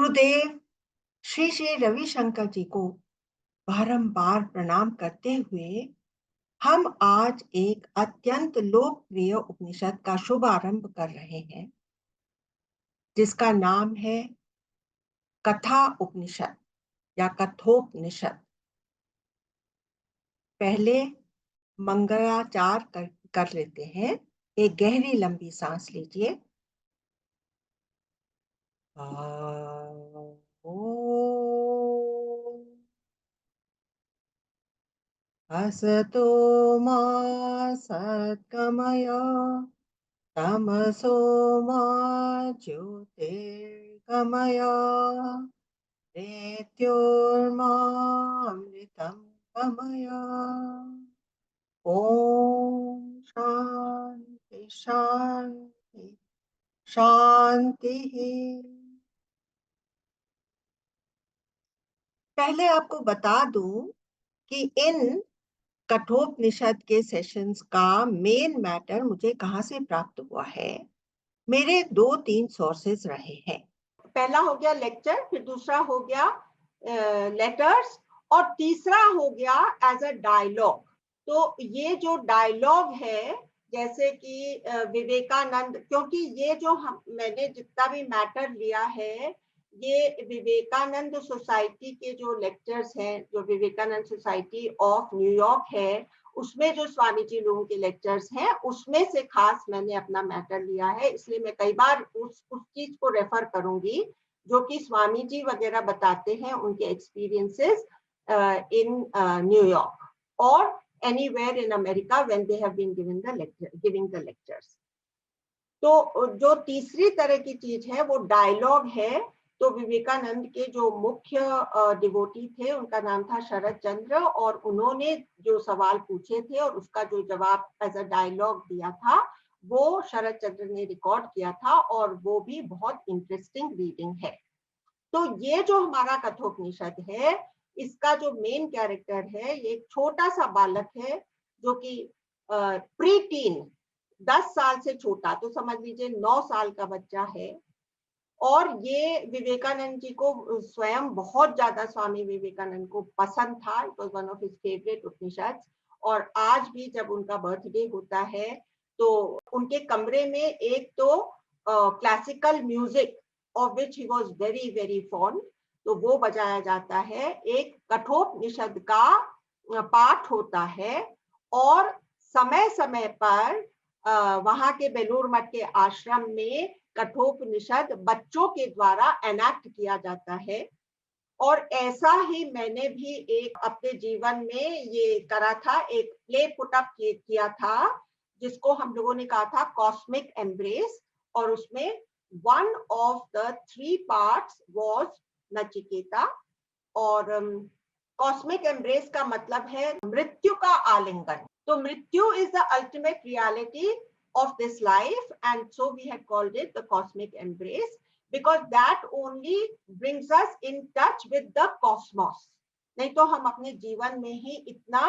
गुरुदेव श्री श्री रविशंकर जी को बारंबार प्रणाम करते हुए हम आज एक अत्यंत लोकप्रिय उपनिषद का शुभारंभ कर रहे हैं, जिसका नाम है कथा उपनिषद या कथोपनिषद। पहले मंगलाचार कर लेते हैं। एक गहरी लंबी सांस लीजिए। असतो मा सद्गमय तमसो मा ज्योतिर्गमय मृत्योर्मामृतं गमय। ओम शांति शांति शांति। पहले आपको बता दूं कि इन कठोपनिषद के सेशंस का मेन मैटर मुझे कहाँ से प्राप्त हुआ है। मेरे 2-3 सोर्सेस रहे हैं। पहला हो गया लेक्चर, फिर दूसरा हो गया लेटर्स, और तीसरा हो गया एज अ डायलॉग। तो ये जो डायलॉग है, जैसे कि विवेकानंद, क्योंकि ये जो मैंने जितना भी मैटर लिया है, ये विवेकानंद सोसाइटी के जो लेक्चर्स हैं, जो विवेकानंद सोसाइटी ऑफ न्यूयॉर्क है, उसमें जो स्वामी जी लोगों के लेक्चर्स हैं, उसमें से खास मैंने अपना मैटर लिया है। इसलिए मैं कई बार उस चीज को रेफर करूंगी जो कि स्वामी जी वगैरह बताते हैं, उनके एक्सपीरियंसेस इन न्यूयॉर्क और anywhere in America when they have been giving the lectures. तो जो तीसरी तरह की चीज है वो डायलॉग है। तो विवेकानंद के जो मुख्य डिवोटी थे, उनका नाम था शरद चंद्र, और उन्होंने जो सवाल पूछे थे और उसका जो जवाब एज अ डायलॉग दिया था, वो शरद चंद्र ने रिकॉर्ड किया था, और वो भी बहुत इंटरेस्टिंग रीडिंग है। तो ये जो हमारा कठोपनिषद है, इसका जो मेन कैरेक्टर है, ये एक छोटा सा बालक है जो कि प्री टीन, 10 साल से छोटा, तो समझ लीजिए 9 साल का बच्चा है। और ये विवेकानंद जी को स्वयं बहुत ज्यादा, स्वामी विवेकानंद को पसंद था। It was one of his favourite Upanishad. और आज भी जब उनका बर्थडे होता है तो उनके कमरे में एक तो classical music of which he was very very fond, तो वो बजाया जाता है। एक कठोपनिषद का पाठ होता है, और समय समय पर वहां के बेलूर मठ के आश्रम में कठोपनिषद बच्चों के द्वारा एनैक्ट किया जाता है। और ऐसा ही मैंने भी एक अपने जीवन में ये करा था, एक प्ले पुटअप किया था जिसको हम लोगों ने कहा था कॉस्मिक एम्ब्रेस, और उसमें one of the 3 parts was Nachiketa. और कॉस्मिक एम्ब्रेस का मतलब है मृत्यु का आलिंगन। तो मृत्यु is the ultimate reality of this life, and so we had called it the cosmic embrace, because that only brings us in touch with the cosmos. नहीं तो हम अपने जीवन में ही इतना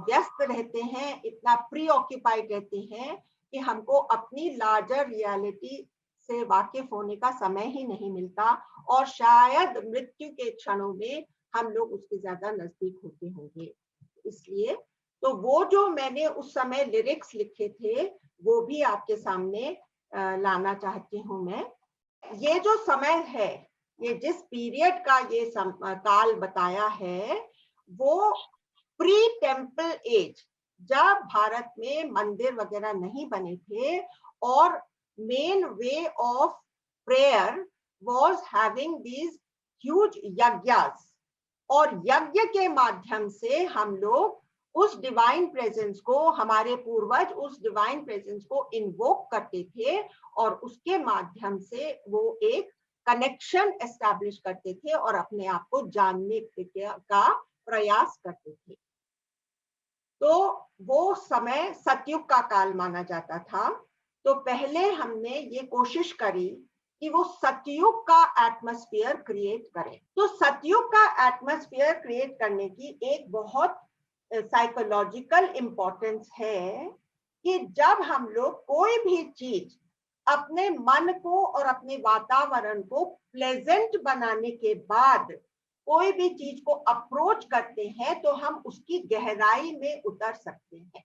व्यस्त रहते हैं, इतना प्री ऑक्यूपाइड रहते हैं कि हमको अपनी लार्जर रियलिटी से वाकिफ होने का समय ही नहीं मिलता, और शायद मृत्यु के क्षणों में हम लोग उसके ज्यादा नजदीक होते होंगे। इसलिए तो वो जो मैंने उस समय लिरिक्स लिखे थे वो भी आपके सामने लाना चाहती हूँ मैं। ये जो समय है, ये जिस पीरियड का ये काल बताया है, वो प्री टेम्पल एज, जब भारत में मंदिर वगैरह नहीं बने थे, और main way of prayer was having these huge yajnas, और यज्ञ के माध्यम से हम लोग उस डिवाइन प्रेजेंस को, हमारे पूर्वज उस डिवाइन प्रेजेंस को इन्वोक करते थे, और उसके माध्यम से वो एक कनेक्शन एस्टैब्लिश करते थे और अपने आप को जानने का प्रयास करते थे। तो वो समय सतयुग का काल माना जाता था। तो पहले हमने ये कोशिश करी कि वो सतयुग का एटमॉस्फेयर क्रिएट करें। तो सतयुग का एटमॉस्फेयर क्रिएट करने की एक बहुत साइकोलॉजिकल इंपॉर्टेंस है कि जब हम लोग कोई भी चीज अपने मन को और अपने वातावरण को प्लेजेंट बनाने के बाद कोई भी चीज को अप्रोच करते हैं तो हम उसकी गहराई में उतर सकते हैं।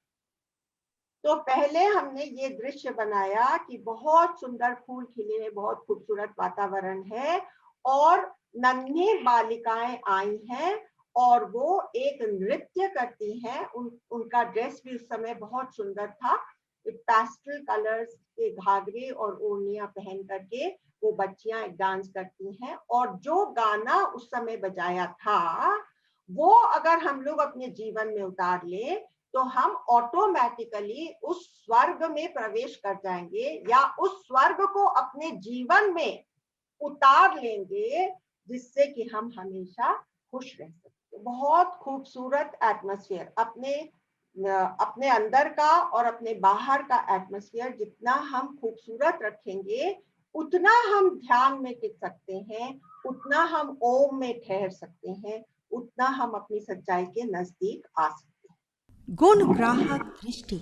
तो पहले हमने ये दृश्य बनाया कि बहुत सुंदर फूल खिले हैं, बहुत खूबसूरत वातावरण है और नन्ही बालिकाएं आई हैं और वो एक नृत्य करती हैं। उनका ड्रेस भी उस समय बहुत सुंदर था, पेस्टल कलर्स के घाघरे और ओढ़नियां पहन करके वो बच्चियां एक डांस करती हैं। और जो गाना उस समय बजाया था वो अगर हम लोग अपने जीवन में उतार ले तो हम ऑटोमेटिकली उस स्वर्ग में प्रवेश कर जाएंगे या उस स्वर्ग को अपने जीवन में उतार लेंगे जिससे कि हम हमेशा खुश रह सकते। बहुत खूबसूरत एटमॉस्फेयर, अपने अंदर का और अपने बाहर का एटमॉस्फेयर जितना हम खूबसूरत रखेंगे उतना हम ध्यान में टिक सकते हैं, उतना हम ओम में ठहर सकते हैं, उतना हम अपनी सच्चाई के नजदीक आ सकते हैं। गुण ग्राहक दृष्टि।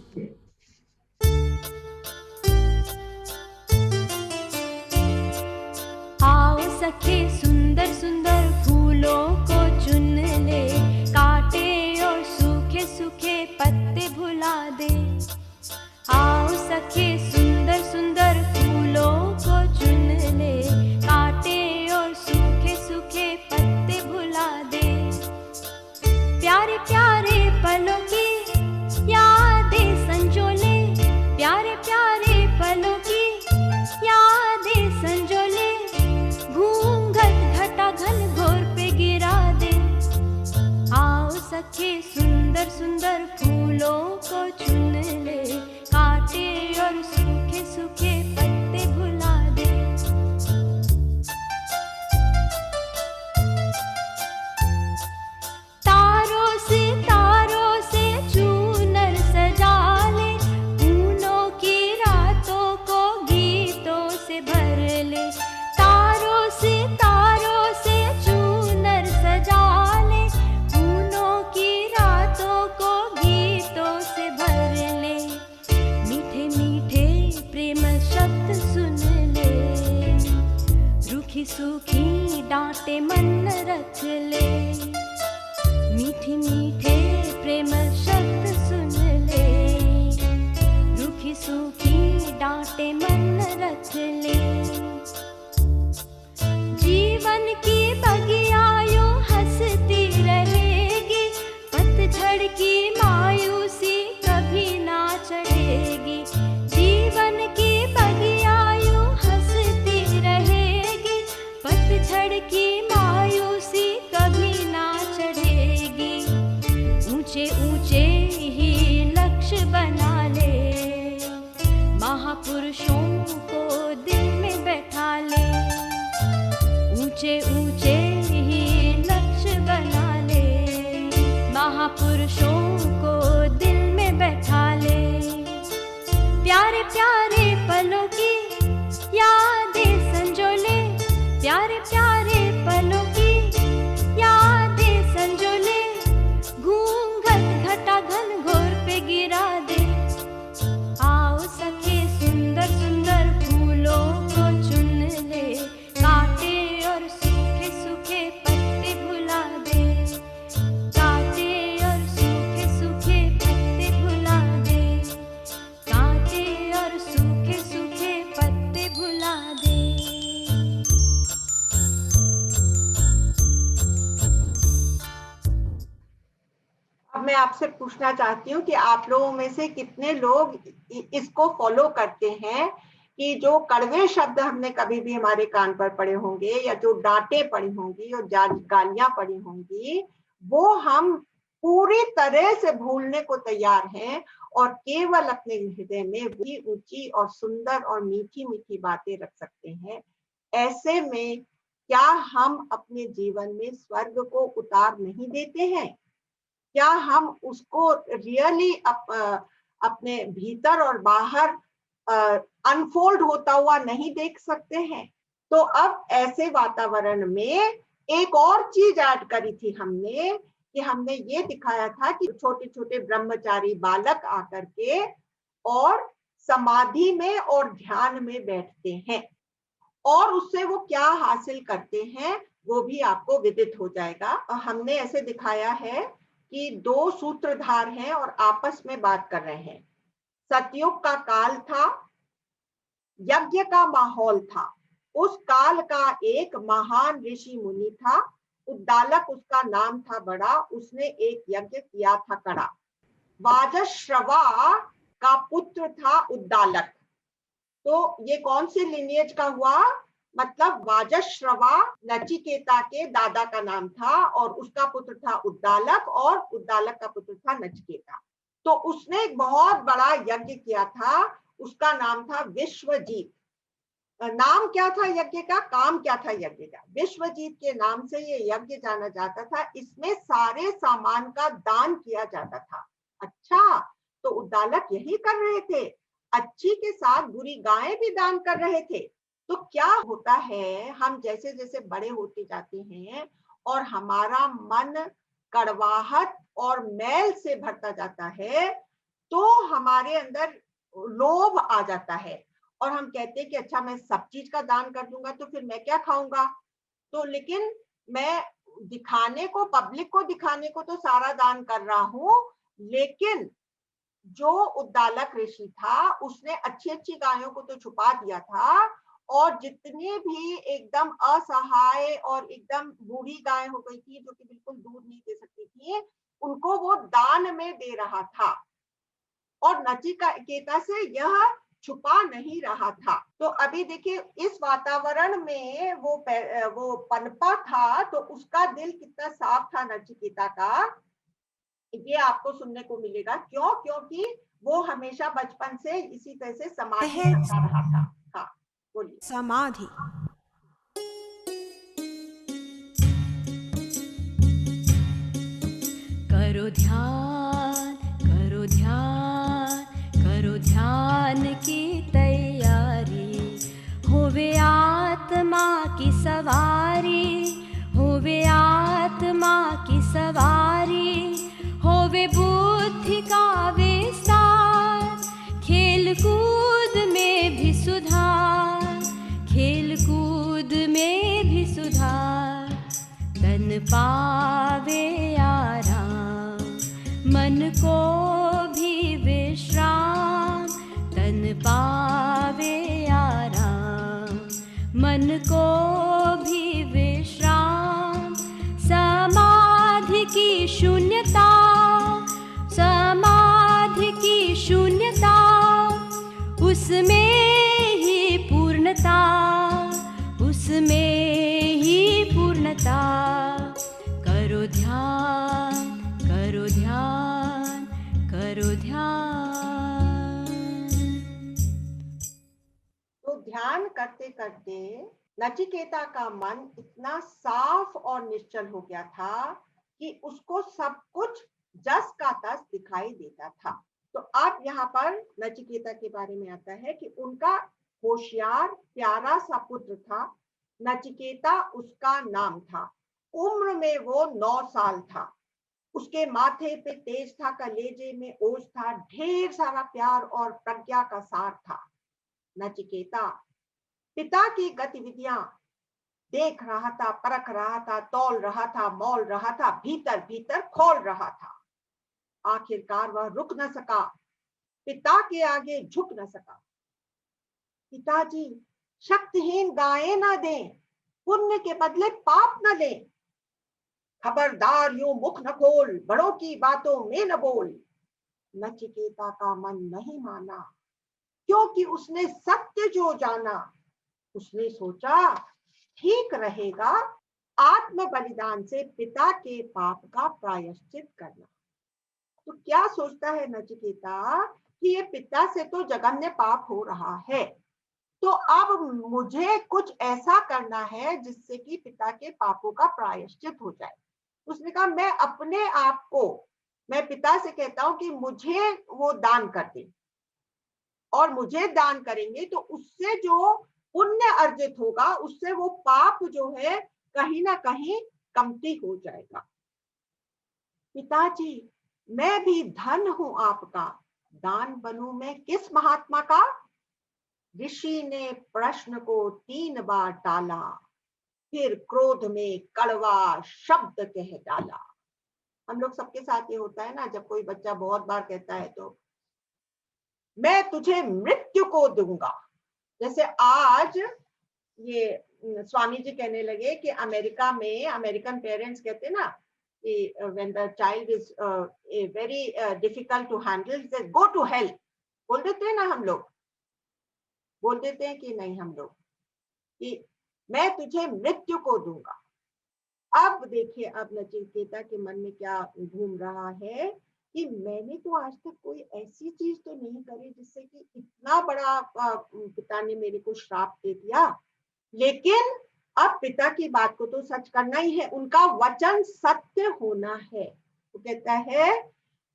आओ सखे सुंदर सुंदर फूलों को चुन ले, काटे और सूखे सूखे पत्ते भुला दे। आओ सखे सुंदर सुंदर फूलों को चुन ले, काटे और सूखे सूखे पत्ते भुला दे। प्यारे प्यारे पलों की यादें संजोले, प्यारे प्यारे पलों की यादें संजोले, घूंघट घटा घन घोर पे गिरा दे। आओ सखे सुंदर सुंदर फूलों को चुन ले, काटे और सूखे सूखे पत्ते भुला दे। तारों से चूनर सजा ले, फूलों की रातों को गीतों से भर ले। तारों से चूनर सजा ले, फूलों की रातों को गीतों से भर ले। मीठे मीठे प्रेम शब्द सुन ले, रूखी सूखी डांटे मन रख ले। मीठी मीठे प्रेम शब्द सुन ले, रूखी सूखी डांटे मन रख ले। जीवन की बगिया यूं हंसती रहेगी, पतझड़ की मायूसी कभी ना चढ़ेगी। जीवन की बगिया यूं हंसती रहेगी, पतझड़ की मायूसी कभी ना चढ़ेगी। ऊंचे ऊंचे ही लक्ष्य बना ले, महापुरुषों को दिल में बैठा ले। ऊंचे ऊंचे ही लक्ष्य बना ले, महापुरुषों को दिल में बैठा ले। प्यारे प्यारे पलों की यादें संजोले, प्यारे प्यारे पलों की यादें संजोले, घूंघट घटा घन घोर पे गिरा दे। आओ सखे सुंदर सुंदर फूलों को चुन ले, काटे और सूखे सूखे पत्ते भुला दे। काटे और सूखे सूखे पत्ते भुला दे, काटे और सूखे सूखे पत्ते भुला दे। अब मैं आपसे पूछना चाहती हूँ कि आप लोगों में से कितने लोग इसको फॉलो करते हैं कि जो कड़वे शब्द हमने कभी भी हमारे कान पर पड़े होंगे या जो डांटें पड़ी होंगी और गालियां पड़ी होंगी वो हम पूरी तरह से भूलने को तैयार हैं और केवल अपने हृदय में ऊंची ऊंची और सुंदर और मीठी मीठी बातें रख सकते हैं। ऐसे में क्या हम अपने जीवन में स्वर्ग को उतार नहीं देते हैं? क्या हम उसको रियली अपने भीतर और बाहर अनफोल्ड होता हुआ नहीं देख सकते हैं? तो अब ऐसे वातावरण में एक और चीज ऐड करी थी हमने कि हमने ये दिखाया था कि छोटे छोटे ब्रह्मचारी बालक आकर के और समाधि में और ध्यान में बैठते हैं, और उससे वो क्या हासिल करते हैं वो भी आपको विदित हो जाएगा। हमने ऐसे दिखाया है कि दो सूत्रधार हैं और आपस में बात कर रहे हैं। सतयुग का काल था, यज्ञ का माहौल था। उस काल का एक महान ऋषि मुनि था, उद्दालक उसका नाम था बड़ा, उसने एक यज्ञ किया था कड़ा। वाजश्रवा का पुत्र था उद्दालक। तो ये कौन से लिनिएज का हुआ? मतलब वाजश्रवा नचिकेता के दादा का नाम था और उसका पुत्र था उद्दालक और उद्दालक का पुत्र था नचिकेता। तो उसने एक बहुत बड़ा यज्ञ किया था, उसका नाम था विश्वजीत। नाम क्या था यज्ञ का, काम क्या था यज्ञ का? विश्वजीत के नाम से ये यज्ञ जाना जाता था। इसमें सारे सामान का दान किया जाता था। अच्छा, तो उद्दालक यही कर रहे थे, अच्छी के साथ बुरी गायें भी दान कर रहे थे। तो क्या होता है, हम जैसे जैसे बड़े होते जाते हैं और हमारा मन कड़वाहट और मैल से भरता जाता है, तो हमारे अंदर लोभ आ जाता है और हम कहते हैं कि अच्छा मैं सब चीज का दान कर दूंगा तो फिर मैं क्या खाऊंगा। तो लेकिन मैं दिखाने को, पब्लिक को दिखाने को तो सारा दान कर रहा हूं, लेकिन जो उद्दालक ऋषि था उसने अच्छी अच्छी गायों को तो छुपा दिया था, और जितने भी एकदम असहाय और एकदम बूढ़ी गाय हो गई थी जो कि बिल्कुल दूध नहीं दे सकती थी, उनको वो दान में दे रहा था और नचिकेता से यह छुपा नहीं रहा था। तो अभी देखिए इस वातावरण में वो पनपा था, तो उसका दिल कितना साफ था नचिकेता का, ये आपको सुनने को मिलेगा। क्यों? क्योंकि वो हमेशा बचपन से इसी तरह से समाधि करता रहा था। हाँ बोलिए। समाधि। करो ध्यान, करो ध्यान, करो ध्यान की तैयारी, होवे आत्मा की सवारी, होवे आत्मा की सवारी, होवे बुद्धि का विस्तार, खेल कूद में भी सुधार, खेल कूद में भी सुधार, तन पावे आराम, मन को भी विश्राम, तन पावे आराम, मन को भी विश्राम, समाधि की शून्यता, समाधि की शून्यता, उसमें ही पूर्णता, उसमें ही पूर्णता, करो ध्यान, करो ध्यान, करो ध्यान। तो ध्यान करते करते नचिकेता का मन इतना साफ और निश्चल हो गया था कि उसको सब कुछ जस का तस दिखाई देता था। तो अब यहाँ पर नचिकेता के बारे में आता है कि उनका होशियार प्यारा सा पुत्र था, नचिकेता उसका नाम था। उम्र में वो 9 साल था। उसके माथे पे तेज था, कलेजे में ओज था, ढेर सारा प्यार और प्रज्ञा का सार था। नचिकेता पिता की गतिविधियां देख रहा था, परख रहा था, तौल रहा था, मौल रहा था, भीतर भीतर खोल रहा था। आखिरकार वह रुक न सका, पिता के आगे झुक न सका। पिताजी, शक्तिहीन गायें न दें, पुण्य के बदले पाप न लें। खबरदार यूं मुख न खोल, बड़ों की बातों में न बोल। नचिकेता का मन नहीं माना, क्योंकि उसने सत्य जो जाना। उसने सोचा ठीक रहेगा आत्म बलिदान से पिता के पाप का प्रायश्चित करना। तो क्या सोचता है नचिकेता कि ये पिता से तो जघन्य पाप हो रहा है, तो अब मुझे कुछ ऐसा करना है जिससे कि पिता के पापों का प्रायश्चित हो जाए। उसने कहा मैं अपने आप को, मैं पिता से कहता हूं कि मुझे वो दान कर दे, और मुझे दान करेंगे तो उससे जो पुण्य अर्जित होगा उससे वो पाप जो है कहीं ना कहीं कमती हो जाएगा। पिताजी, मैं भी धन हूं आपका, दान बनूं मैं किस महात्मा का? ऋषि ने प्रश्न को 3 बार टाला, फिर क्रोध में कड़वा शब्द कह डाला। हम लोग सबके साथ ये होता है ना, जब कोई बच्चा बहुत बार कहता है तो मैं तुझे मृत्यु को दूंगा। जैसे आज ये स्वामी जी कहने लगे कि अमेरिका में अमेरिकन पेरेंट्स कहते हैं ना कि when the child is very difficult to handle, they go to hell. बोल देते हैं ना हम लोग, बोल देते हैं कि नहीं हम लोग, कि मैं तुझे मृत्यु को दूंगा। अब देखिए, अब नचिकेता के मन में क्या घूम रहा है कि मैंने तो आज तक कोई ऐसी चीज तो नहीं करी जिससे कि इतना बड़ा पिता ने मेरे को श्राप दे दिया, लेकिन अब पिता की बात को तो सच करना ही है, उनका वचन सत्य होना है। वो कहता है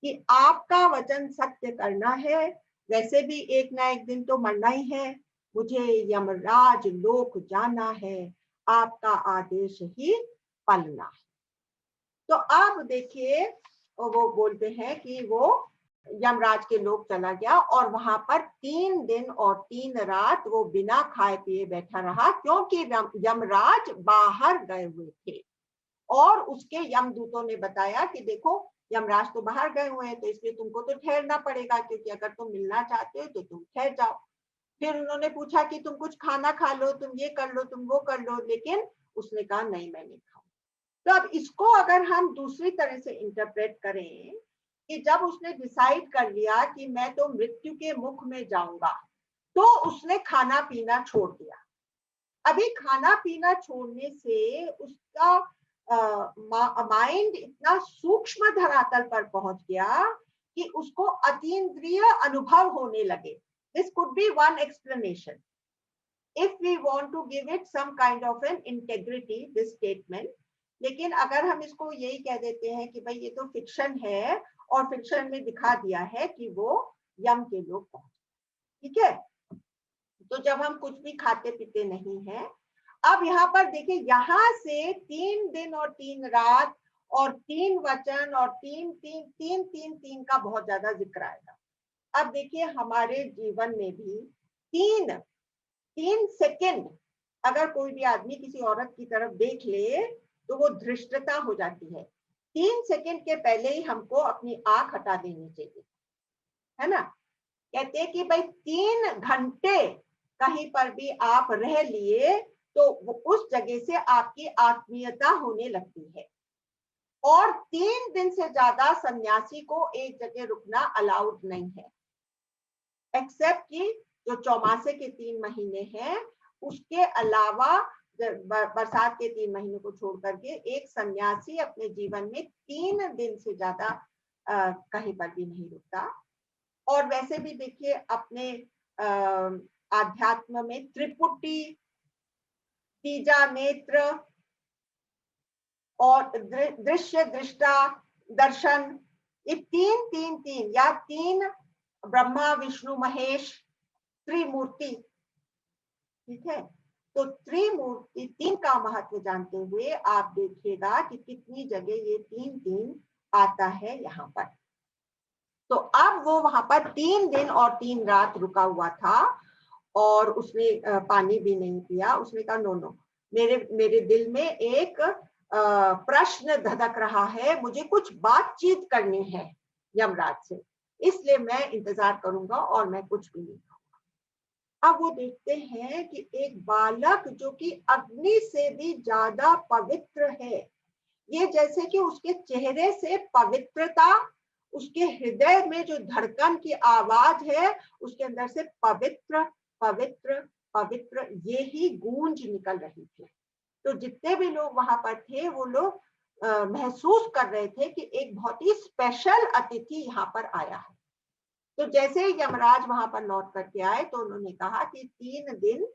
कि आपका वचन सत्य करना है, वैसे भी एक ना एक दिन तो मरना ही है, मुझे यमराज लोक जाना है, आपका आदेश ही पालना है। तो अब देखिए वो बोलते हैं कि वो यमराज के लोक चला गया और वहां पर 3 दिन और 3 रात वो बिना खाए पिए बैठा रहा, क्योंकि यमराज बाहर गए हुए थे। और उसके यमदूतों ने बताया कि देखो यमराज तो बाहर गए हुए हैं, तो इसलिए तुमको तो ठहरना पड़ेगा, क्योंकि अगर तुम मिलना चाहते हो तो तुम ठहर जाओ। फिर उन्होंने पूछा कि तुम कुछ खाना खा लो, तुम ये कर लो, तुम वो कर लो, लेकिन उसने कहा नहीं, मैं नहीं खाऊं। तो अब इसको अगर हम दूसरी तरह से इंटरप्रेट करें कि जब उसने डिसाइड कर लिया कि मैं तो मृत्यु के मुख में जाऊंगा, तो उसने खाना पीना छोड़ दिया। अभी खाना पीना छोड़ने से उसका माइंड इतना सूक्ष्म धरातल पर पहुंच गया कि उसको अतीन्द्रिय अनुभव होने लगे। This could be one explanation if we want to give it some kind of an integrity, this statement। लेकिन अगर हम इसको यही कह देते हैं कि भाई ये तो फिक्शन है और फिक्शन में दिखा दिया है कि वो यम के लोग पहुंचे, ठीक है। तो जब हम कुछ भी खाते पीते नहीं है, अब यहाँ पर देखिए, यहाँ से 3 दिन और 3 रात और 3 वचन और 3 का बहुत ज्यादा जिक्र आएगा। अब देखिए हमारे जीवन में भी 3 सेकंड अगर कोई भी आदमी किसी औरत की तरफ देख ले तो वो धृष्टता हो जाती है। 3 सेकंड के पहले ही हमको अपनी आंख हटा देनी चाहिए, है ना। कहते हैं कि भाई 3 घंटे कहीं पर भी आप रह लिए तो उस जगह से आपकी आत्मीयता होने लगती है। और 3 दिन से ज्यादा सन्यासी को एक जगह रुकना अलाउड नहीं है, एक्सेप्ट कि जो चौमासे के 3 महीने हैं, उसके अलावा बरसात के 3 महीनों को छोड़ करके एक सन्यासी अपने जीवन में 3 दिन से ज्यादा कहीं पर भी नहीं रुकता। और वैसे भी देखिए अपने आध्यात्म में त्रिपुटी, तीजा नेत्र और दृश्य दृष्टा दर्शन, ये 3 या 3 ब्रह्मा विष्णु महेश त्रिमूर्ति, ठीक है। तो त्रिमूर्ति 3 का महत्व जानते हुए आप देखिएगा कि कितनी जगह ये 3 आता है यहाँ पर। तो अब वो वहां पर 3 दिन और 3 रात रुका हुआ था और उसने पानी भी नहीं पिया। उसने कहा नो, मेरे दिल में एक प्रश्न धधक रहा है, मुझे कुछ बातचीत करनी है यमराज से, इसलिए मैं इंतजार करूंगा और मैं कुछ भी नहीं खाऊंगा। अब वो देखते हैं कि एक बालक जो कि अग्नि से भी ज्यादा पवित्र है, ये जैसे कि उसके चेहरे से पवित्रता, उसके हृदय में जो धड़कन की आवाज है, उसके अंदर से पवित्र पवित्र पवित्र ये ही गूंज निकल रही थी। तो जितने भी लोग वहां पर थे वो लोग महसूस कर रहे थे कि एक बहुत ही स्पेशल अतिथि यहाँ पर आया है। तो जैसे यमराज वहां पर लौट करके आए तो उन्होंने कहा कि 3 दिन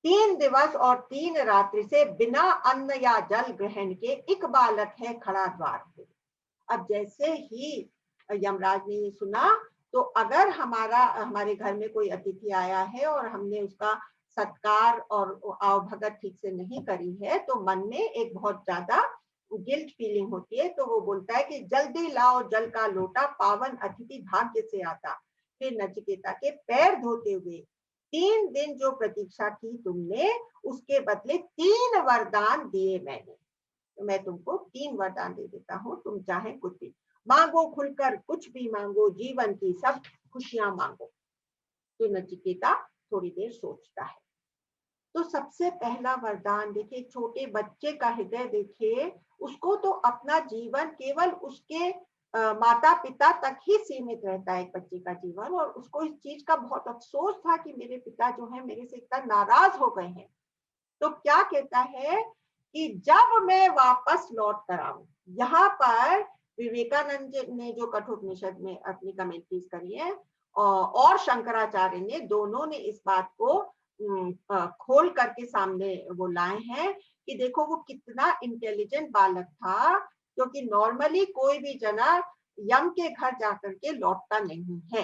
3 दिवस और 3 रात्रि से बिना अन्न या जल ग्रहण के एक बालक है खड़ा द्वार पे। अब जैसे ही यमराज ने ये सुना, तो अगर हमारे घर में कोई अतिथि आया है और हमने उसका सत्कार और आवभगत ठीक से नहीं करी है, तो मन में एक बहुत ज्यादा गिल्ट फीलिंग होती है, तो वो बोलता है कि जल्दी लाओ जल का लोटा, पावन अतिथि भाग्य से आता। फिर नचिकेता के पैर धोते हुए, 3 दिन जो प्रतीक्षा की तुमने, उसके बदले 3 वरदान दिए मैंने। तो मैं तुमको 3 वरदान दे देता हूँ, तुम चाहे कुछ भी मांगो, खुलकर कुछ भी मांगो, जीवन की सब खुशियां मांगो। तो नचिकेता थोड़ी देर सोचता है। तो सबसे पहला वरदान देखिए, छोटे बच्चे का हृदय देखिए, उसको तो अपना जीवन केवल उसके माता पिता तक ही सीमित रहता है, एक बच्चे का जीवन, और उसको इस चीज का बहुत अफसोस था कि मेरे पिता जो है मेरे से इतना नाराज हो गए हैं। तो क्या कहता है कि जब मैं वापस लौट कर आऊं, यहाँ पर विवेकानंद ने जो कठोपनिषद में अपनी कमेंट्रीज करी है और शंकराचार्य ने, दोनों ने इस बात को खोल करके सामने वो लाए हैं कि देखो वो कितना इंटेलिजेंट बालक था, क्योंकि नॉर्मली कोई भी जना यम के घर जाकर के लौटता नहीं है।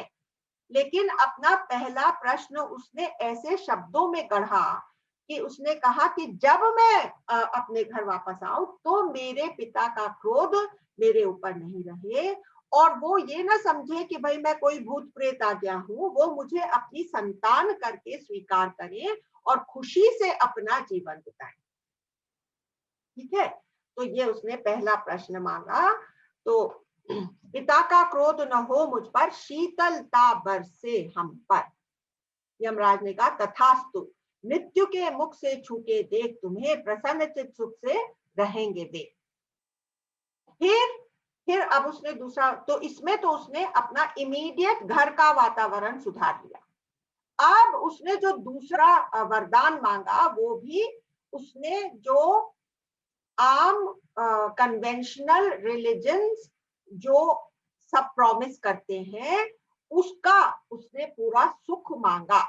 लेकिन अपना पहला प्रश्न उसने ऐसे शब्दों में गढ़ा कि उसने कहा कि जब मैं अपने घर वापस आऊं तो मेरे पिता का क्रोध मेरे ऊपर नहीं रहे, और वो ये ना समझे कि भाई मैं कोई भूत प्रेत आ गया हूँ, वो मुझे अपनी संतान करके स्वीकार करें और खुशी से अपना जीवन बिताएं। ठीक है, तो ये उसने पहला प्रश्न मांगा। तो पिता का क्रोध न हो मुझ पर, शीतलता बरसे हम पर। यमराज ने कहा तथास्तु, मृत्यु के मुख से छूटे देख तुम्हें, प्रसन्न चित सुख से रहेंगे वे। फिर अब उसने दूसरा, तो इसमें तो उसने अपना इमीडिएट घर का वातावरण सुधार दिया। अब उसने जो दूसरा वरदान मांगा, वो भी उसने जो आम कन्वेंशनल रिलीजन्स जो सब प्रॉमिस करते हैं, उसका उसने पूरा सुख मांगा।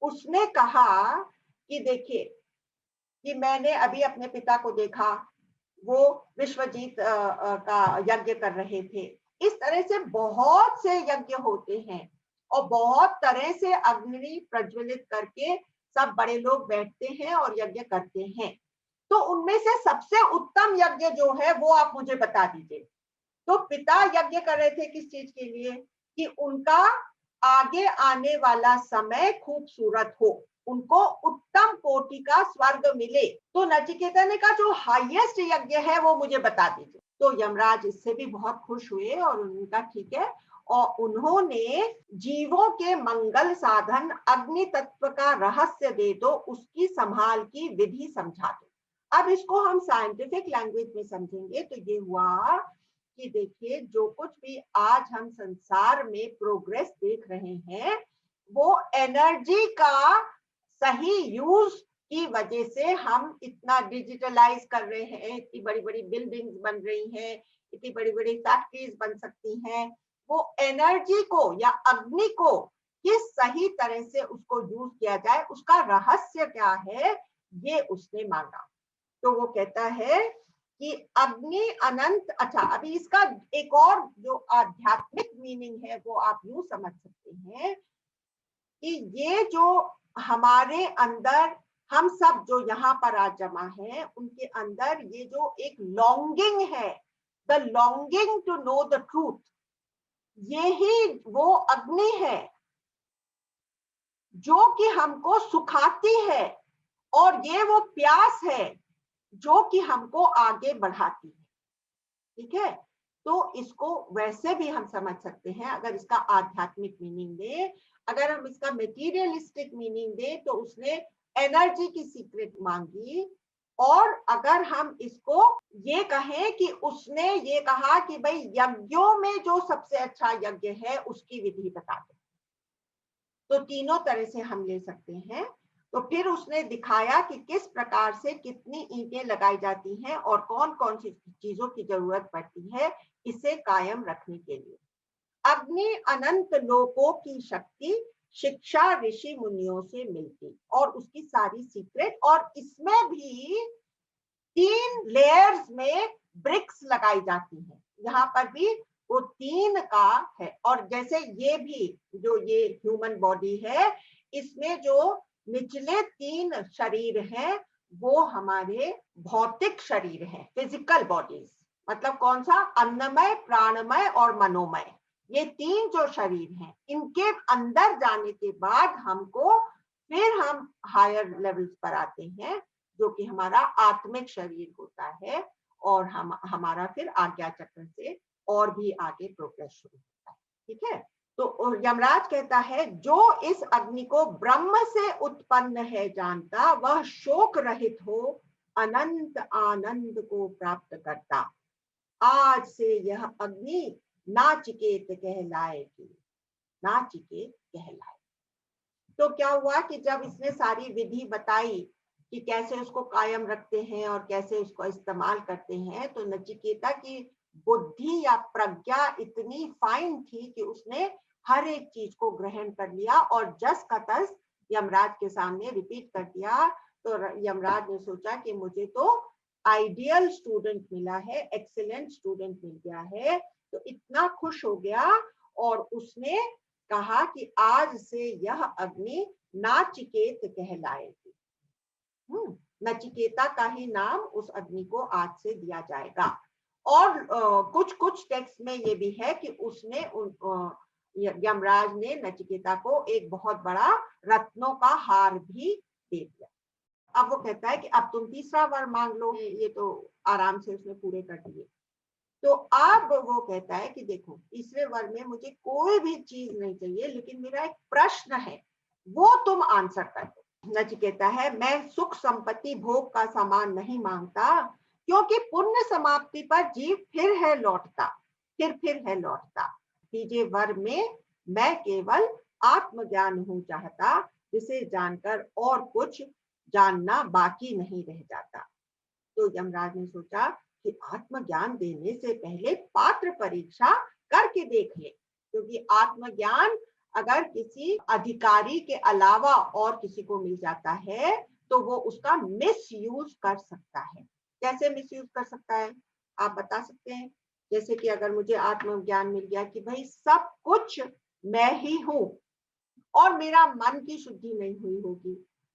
उसने कहा कि देखिए कि मैंने अभी अपने पिता को देखा, वो विश्वजीत का यज्ञ कर रहे थे। इस तरह से बहुत से यज्ञ होते हैं और बहुत तरह से अग्नि प्रज्वलित करके सब बड़े लोग बैठते हैं और यज्ञ करते हैं। तो उनमें से सबसे उत्तम यज्ञ जो है वो आप मुझे बता दीजिए। तो पिता यज्ञ कर रहे थे किस चीज के लिए? कि उनका आगे आने वाला समय खूबसूरत हो, उनको उत्तम कोटि का स्वर्ग मिले। तो नचिकेता ने कहा जो हाईएस्ट यज्ञ है वो मुझे बता दीजिए। तो यमराज इससे भी बहुत खुश हुए और उनका ठीक है, और उन्होंने जीवों के मंगल साधन अग्नि तत्व का रहस्य दे दो, उसकी संभाल की विधि समझा दो। अब इसको हम साइंटिफिक लैंग्वेज में समझेंगे तो ये हुआ कि देखिए जो कुछ भी आज हम संसार में प्रोग्रेस देख रहे हैं, वो एनर्जी का सही यूज की वजह से हम इतना डिजिटलाइज कर रहे हैं, इतनी बड़ी बड़ी बिल्डिंग्स बन रही हैं, इतनी बड़ी बड़ी फैक्ट्रीज बन सकती हैं। वो एनर्जी को या अग्नि को किस सही तरह से उसको यूज किया जाए, उसका रहस्य क्या है, ये उसने मांगा। तो वो कहता है कि अग्नि अनंत, अच्छा अभी इसका एक और जो आध्यात्मिक मीनिंग है वो आप यूं समझ सकते हैं कि ये जो हमारे अंदर हम सब जो यहाँ पर आज जमा है, उनके अंदर ये जो एक लॉन्गिंग है, the longing to know the truth, ये ही वो अग्नि है जो कि हमको सुखाती है, और ये वो प्यास है जो कि हमको आगे बढ़ाती है। ठीक है, तो इसको वैसे भी हम समझ सकते हैं अगर इसका आध्यात्मिक मीनिंग दे। अगर हम इसका मेटीरियलिस्टिक मीनिंग दे तो उसने एनर्जी की सीक्रेट मांगी, और अगर हम इसको ये कहें कि उसने ये कहा कि भाई यज्ञों में जो सबसे अच्छा यज्ञ है उसकी विधि बता दो, तो तीनों तरह से हम ले सकते हैं। तो फिर उसने दिखाया कि किस प्रकार से कितनी ईंटें लगाई जाती हैं और कौन कौन सी चीजों की जरूरत पड़ती है इसे कायम रखने के लिए। अग्नि अनंत लोकों की शक्ति, शिक्षा ऋषि मुनियों से मिलती, और उसकी सारी सीक्रेट, और इसमें भी 3 लेयर्स में ब्रिक्स लगाई जाती हैं, यहाँ पर भी वो 3 का है। और जैसे ये भी जो ये ह्यूमन बॉडी है, इसमें जो निचले 3 शरीर हैं वो हमारे भौतिक शरीर है, फिजिकल बॉडीज। मतलब कौन सा? अन्नमय, प्राणमय और मनोमय, ये तीन जो शरीर हैं, इनके अंदर जाने के बाद हमको फिर हम हायर लेवल्स पर आते हैं, जो कि हमारा आत्मिक शरीर होता है, और हमारा फिर आज्ञा चक्र से और भी आगे प्रोग्रेस शुरू होता है। ठीक है, तो यमराज कहता है, जो इस अग्नि को ब्रह्म से उत्पन्न है जानता, वह शोक रहित हो अनंत आनंद को प्राप्त करता। आज से यह अग्नि नाचिकेत कहलाएगी, नाचिकेत कहलाएगी। तो क्या हुआ कि जब इसने सारी विधि बताई कि कैसे उसको कायम रखते हैं और कैसे उसको इस्तेमाल करते हैं, तो नचिकेता की बुद्धि या प्रज्ञा इतनी फाइन थी कि उसने हर एक चीज को ग्रहण कर लिया और जस का तस यमराज के सामने रिपीट कर दिया। तो यमराज ने सोचा कि मुझे तो आइडियल स्टूडेंट मिला है, एक्सीलेंट स्टूडेंट मिल गया है, तो इतना खुश हो गया और उसने कहा कि आज से यह अग्नि नाचिकेत कहलाएगी। नचिकेता का ही नाम उस अग्नि को आज से दिया जाएगा। और कुछ कुछ टेक्स्ट में ये भी है कि उसने यमराज ने नचिकेता को एक बहुत बड़ा रत्नों का हार भी दे दिया। अब वो कहता है कि अब तुम तीसरा वर मांग लो, ये तो आराम से उसने पूरे कर दिए। तो अब वो कहता है कि देखो, तीसरे वर में मुझे कोई भी चीज नहीं चाहिए, लेकिन मेरा एक प्रश्न है, वो तुम आंसर कर दो। नचिकेता है, मैं सुख संपत्ति भोग का सामान नहीं मांगता, क्योंकि पुण्य समाप्ति पर जीव फिर है लौटता, फिर है लौटता। तीजे वर में मैं केवल आत्मज्ञान हूं चाहता, जिसे जानकर और कुछ जानना बाकी नहीं रह जाता। तो यमराज ने सोचा कि आत्मज्ञान देने से पहले पात्र परीक्षा करके देख ले, क्योंकि आत्मज्ञान अगर किसी अधिकारी के अलावा और किसी को मिल जाता है तो वो उसका मिसयूज कर सकता है। कैसे मिसयूज कर सकता है आप बता सकते हैं? जैसे कि अगर मुझे आत्मज्ञान मिल गया कि भाई सब कुछ मैं ही हूं और मेरा मन की शुद्धि नहीं हुई होगी,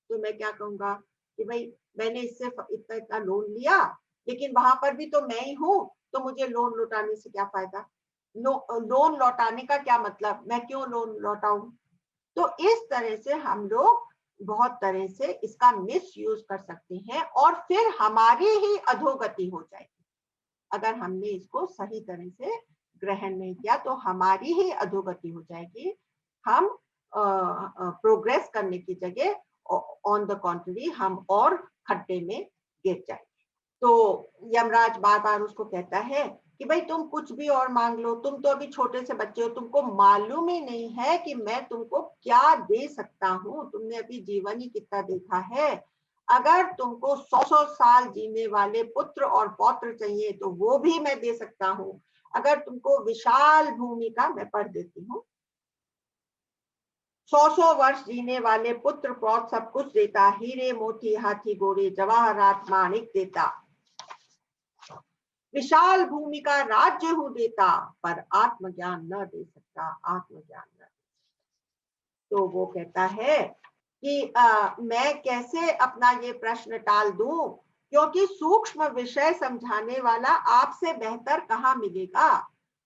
तो मैं क्या कहूंगा कि भाई मैंने इससे इतना इतना लोन लिया, लेकिन वहां पर भी तो मैं ही हूं, तो मुझे लोन लौटाने से क्या फायदा? लोन लौटाने का क्या मतलब? मैं क्यों लोन लौटाऊं? तो इस तरह से हम लोग बहुत तरह से इसका मिसयूज कर सकते हैं और फिर हमारी ही अधोगति हो जाएगी। अगर हमने इसको सही तरह से ग्रहण नहीं किया तो हमारी ही अधोगति हो जाएगी। हम प्रोग्रेस करने की जगह ऑन द कॉन्ट्ररी हम और खड्डे में गिर जाएंगे। तो यमराज बार बार उसको कहता है कि भाई तुम कुछ भी और मांग लो, तुम तो अभी छोटे से बच्चे हो, तुमको मालूम ही नहीं है कि मैं तुमको क्या दे सकता हूँ, तुमने अभी जीवन ही कितना देखा है। अगर तुमको 100 साल जीने वाले पुत्र और पौत्र चाहिए तो वो भी मैं दे सकता हूँ। अगर तुमको विशाल भूमि का, मैं पढ़ देती हूँ, 100 वर्ष जीने वाले पुत्र पौत्र सब कुछ देता, हीरे मोती हाथी घोड़े जवाहरात माणिक देता, विशाल भूमि का राज्य हूं देता, पर आत्मज्ञान न दे सकता, आत्मज्ञान न। तो वो कहता है कि मैं कैसे अपना ये प्रश्न टाल दूं, क्योंकि सूक्ष्म विषय समझाने वाला आपसे बेहतर कहाँ मिलेगा।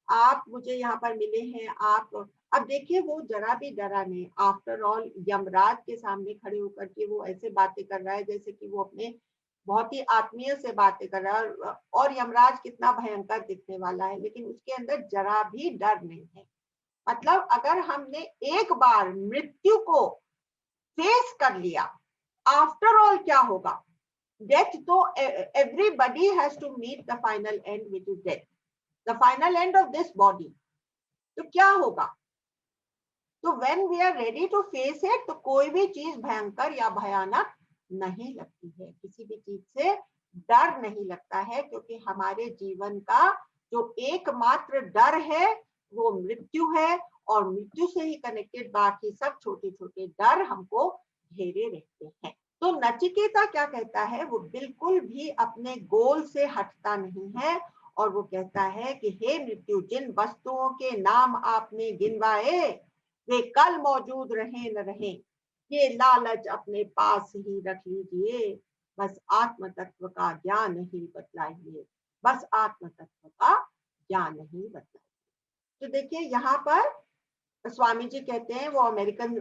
आप मुझे यहाँ पर मिले हैं, आप अब देखिए वो जरा भी डरा नहीं। आफ्टर ऑल यमराज के सामने खड़े होकर के वो ऐसे बातें कर रहा है जैसे कि वो अपने बहुत ही आत्मीय से बातें कर रहा है, और यमराज कितना भयंकर दिखने वाला है, लेकिन उसके अंदर जरा भी डर नहीं है। मतलब अगर हमने एक बार मृत्यु को फेस कर लिया, आफ्टर ऑल क्या होगा? डेथ तो everybody has to meet the final end which is death, the final end of this body. तो क्या होगा? तो when we are ready to face it, तो कोई भी चीज भयंकर या भयानक नहीं लगती है, किसी भी चीज से डर नहीं लगता है, क्योंकि हमारे जीवन का जो एकमात्र डर है वो मृत्यु है, और मृत्यु से ही कनेक्टेड बाकी सब छोटे छोटे डर हमको घेरे रहते हैं। तो नचिकेता क्या कहता है? वो बिल्कुल भी अपने गोल से हटता नहीं है, और वो कहता है कि हे मृत्यु, जिन वस्तुओं के नाम आपने गिनवाए वे कल मौजूद रहे न रहे, ये लालच अपने पास ही रख लीजिए। बस आत्म तत्व का ज्ञान ही बतलाइए, बस आत्म तत्व का ज्ञान ही बतलाइए। तो देखिए यहाँ पर स्वामी जी कहते हैं, वो अमेरिकन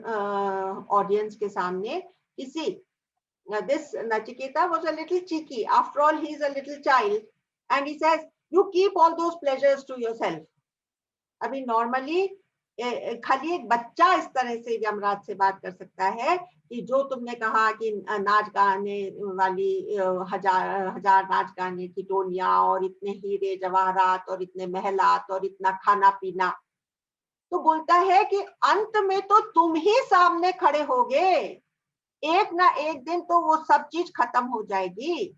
ऑडियंस के सामने किसी this Nachiketa was a little cheeky. After all, he is a little child, and he says, "You keep all those pleasures to yourself." अभी नॉर्मली खाली एक बच्चा इस तरह से यमराज से बात कर सकता है कि जो तुमने कहा कि नाच गाने वाली हजार हजार नाच गाने की टोलियां और इतने हीरे जवाहरात और इतने महलात और इतना खाना पीना, तो बोलता है कि अंत में तो तुम ही सामने खड़े होगे, एक ना एक दिन तो वो सब चीज खत्म हो जाएगी।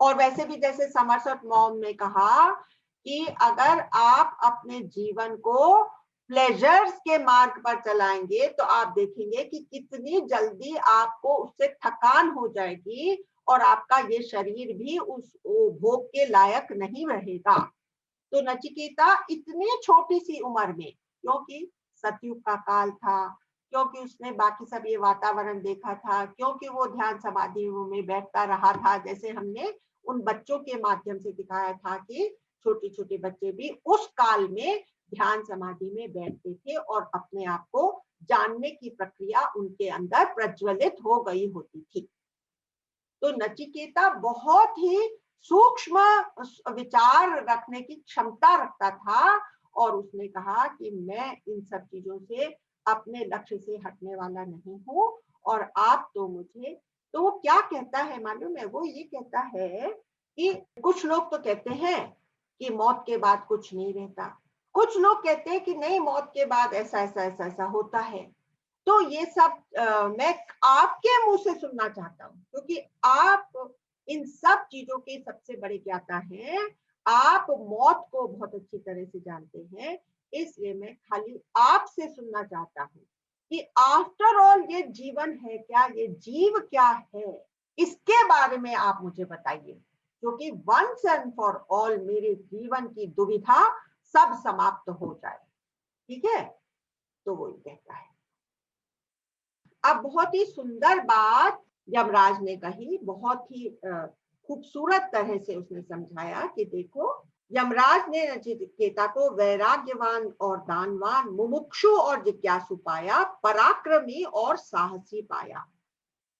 और वैसे भी जैसे समरसेट मॉम ने कहा कि अगर आप अपने जीवन को प्लेजर्स के मार्ग पर चलाएंगे तो आप देखेंगे कि कितनी जल्दी आपको उससे थकान हो जाएगी और आपका ये शरीर भी उस भोग के लायक नहीं रहेगा। तो नचिकेता इतनी छोटी सी उम्र में, क्योंकि सतयुग का काल था, क्योंकि उसने बाकी सब ये वातावरण देखा था, क्योंकि वो ध्यान समाधि में बैठता रहा था, जैसे हमने उन बच्चों के माध्यम से दिखाया था कि छोटे छोटे बच्चे भी उस काल में ध्यान समाधि में बैठते थे और अपने आप को जानने की प्रक्रिया उनके अंदर प्रज्वलित हो गई होती थी। तो नचिकेता बहुत ही सूक्ष्म विचार रखने की क्षमता रखता था और उसने कहा कि मैं इन सब चीजों से अपने लक्ष्य से हटने वाला नहीं हूं और आप तो मुझे, तो वो क्या कहता है मालूम है, वो ये कहता है कि कुछ लोग तो कहते हैं कि मौत के बाद कुछ नहीं रहता, कुछ लोग कहते हैं कि नहीं मौत के बाद ऐसा ऐसा ऐसा ऐसा होता है। तो ये सब मैं आपके मुंह से सुनना चाहता हूँ, क्योंकि आप इन सब चीजों के सबसे बड़े ज्ञाता हैं, आप मौत को बहुत अच्छी तरह से जानते हैं, इसलिए मैं खाली आपसे सुनना चाहता हूँ कि आफ्टर ऑल ये जीवन है क्या, ये जीव क्या है, इसके बारे में आप मुझे बताइए, क्योंकि वंस एंड फॉर ऑल मेरे जीवन की दुविधा सब समाप्त हो जाए। ठीक है, तो वो कहता है। अब बहुत ही सुंदर बात यमराज ने कही, बहुत ही खूबसूरत तरह से उसने समझाया कि देखो, यमराज ने नचिकेता को वैराग्यवान और दानवान, मुमुक्षु और जिज्ञासु पाया, पराक्रमी और साहसी पाया।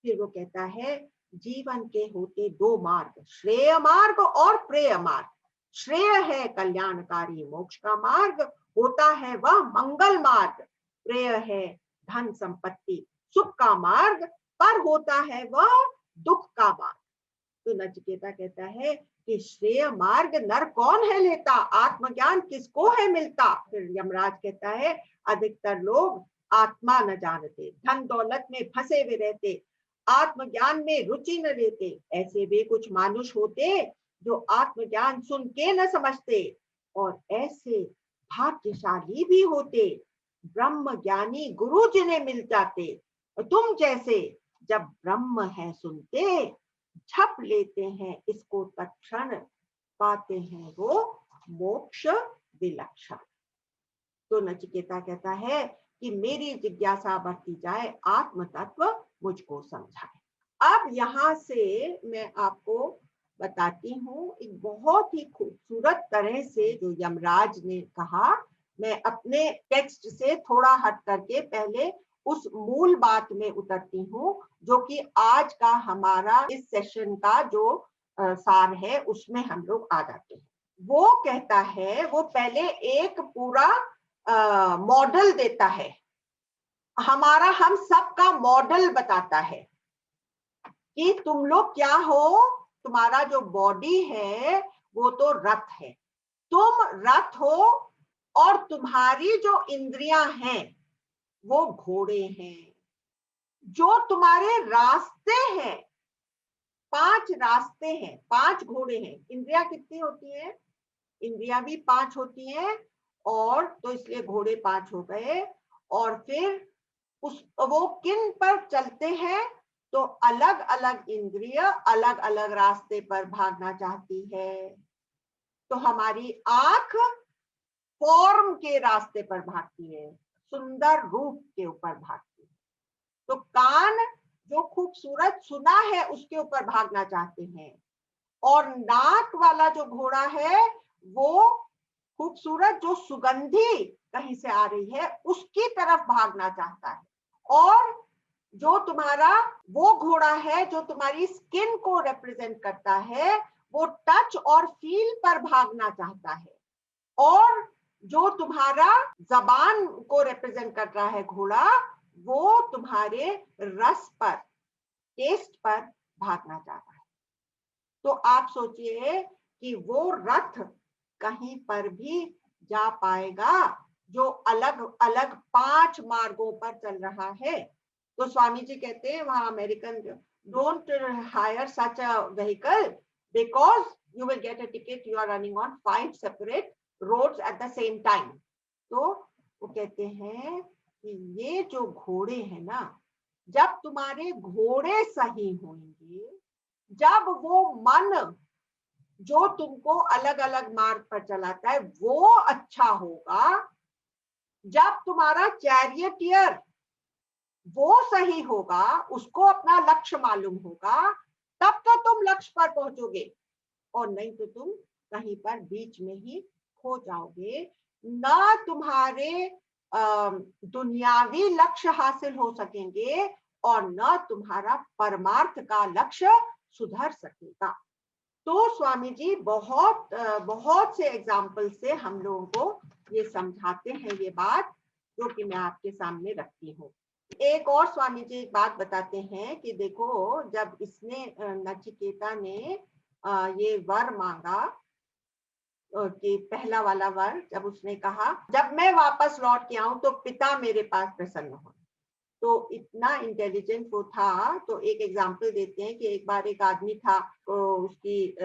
फिर वो कहता है जीवन के होते दो मार्ग, श्रेय मार्ग और प्रेय मार्ग। श्रेय है कल्याणकारी मोक्ष का मार्ग, होता है वह मंगल मार्ग। प्रेय है धन संपत्ति सुख का मार्ग, पर होता है वह दुख का मार्ग। तो नचिकेता कहता है कि श्रेय मार्ग नर कौन है लेता, आत्मज्ञान किसको है मिलता। फिर यमराज कहता है अधिकतर लोग आत्मा न जानते, धन दौलत में फंसे हुए रहते, आत्मज्ञान में रुचि न लेते। ऐसे भी कुछ मानुष होते जो आत्मज्ञान सुन के न समझते, और ऐसे भाग्यशाली भी होते ब्रह्म ज्ञानी गुरु जिन्हें मिल जाते। तुम जैसे जब ब्रह्म है सुनते, छप लेते हैं इसको तत्क्षण, पाते हैं वो मोक्ष विलक्षण। तो नचिकेता कहता है कि मेरी जिज्ञासा बढ़ती जाए, आत्म तत्व मुझको समझाए। अब यहाँ से मैं आपको बताती हूँ एक बहुत ही खूबसूरत तरह से जो यमराज ने कहा। मैं अपने टेक्स्ट से थोड़ा हट करके पहले उस मूल बात में उतरती हूँ, जो कि आज का हमारा इस सेशन का जो सार है उसमें हम लोग आ जाते हैं। वो कहता है, वो पहले एक पूरा मॉडल देता है, हमारा हम सबका मॉडल बताता है कि तुम लोग क्या हो। तुम्हारा जो बॉडी है वो तो रथ है, तुम रथ हो, और तुम्हारी जो इंद्रियां हैं वो घोड़े हैं। जो तुम्हारे रास्ते हैं, 5 रास्ते हैं, 5 घोड़े हैं। इंद्रियां कितनी होती हैं? इंद्रियां भी 5 होती हैं, और तो इसलिए घोड़े 5 हो गए। और फिर वो किन पर चलते हैं? तो अलग अलग इंद्रिय अलग अलग रास्ते पर भागना चाहती है। तो हमारी आंख फॉर्म के रास्ते पर भागती है, सुंदर रूप के ऊपर भागती है। तो कान जो खूबसूरत सुना है उसके ऊपर भागना चाहते हैं, और नाक वाला जो घोड़ा है वो खूबसूरत जो सुगंधी कहीं से आ रही है उसकी तरफ भागना चाहता है। और जो तुम्हारा वो घोड़ा है जो तुम्हारी स्किन को रिप्रेजेंट करता है वो टच और फील पर भागना चाहता है। और जो तुम्हारा जबान को रिप्रेजेंट कर रहा है घोड़ा, वो तुम्हारे रस पर, टेस्ट पर भागना चाहता है। तो आप सोचिए कि वो रथ कहीं पर भी जा पाएगा जो अलग अलग 5 मार्गों पर चल रहा है। तो स्वामी जी कहते हैं वहां American, don't hire such a vehicle because you will get a ticket, you are running on 5 separate roads at the same time. तो वो कहते हैं कि ये जो घोड़े हैं ना, जब तुम्हारे घोड़े सही होंगे, जब वो मन जो तुमको अलग अलग मार्ग पर चलाता है वो अच्छा होगा, जब तुम्हारा चैरियटियर वो सही होगा, उसको अपना लक्ष्य मालूम होगा, तब तो तुम लक्ष्य पर पहुंचोगे, और नहीं तो तुम कहीं पर बीच में ही खो जाओगे। ना तुम्हारे दुनियावी लक्ष्य हासिल हो सकेंगे और न तुम्हारा परमार्थ का लक्ष्य सुधर सकेगा। तो स्वामी जी बहुत बहुत से एग्जाम्पल से हम लोगों को ये समझाते हैं ये बात, जो कि मैं आपके सामने रखती हूँ। एक और स्वामी जी एक बात बताते हैं कि देखो, जब इसने नचिकेता ने ये वर मांगा कि पहला वाला वर, जब उसने कहा जब मैं वापस लौट के आऊं तो पिता मेरे पास प्रसन्न हो, तो इतना इंटेलिजेंट वो था। तो एक एग्जाम्पल देते हैं कि एक बार एक आदमी था, तो उसकी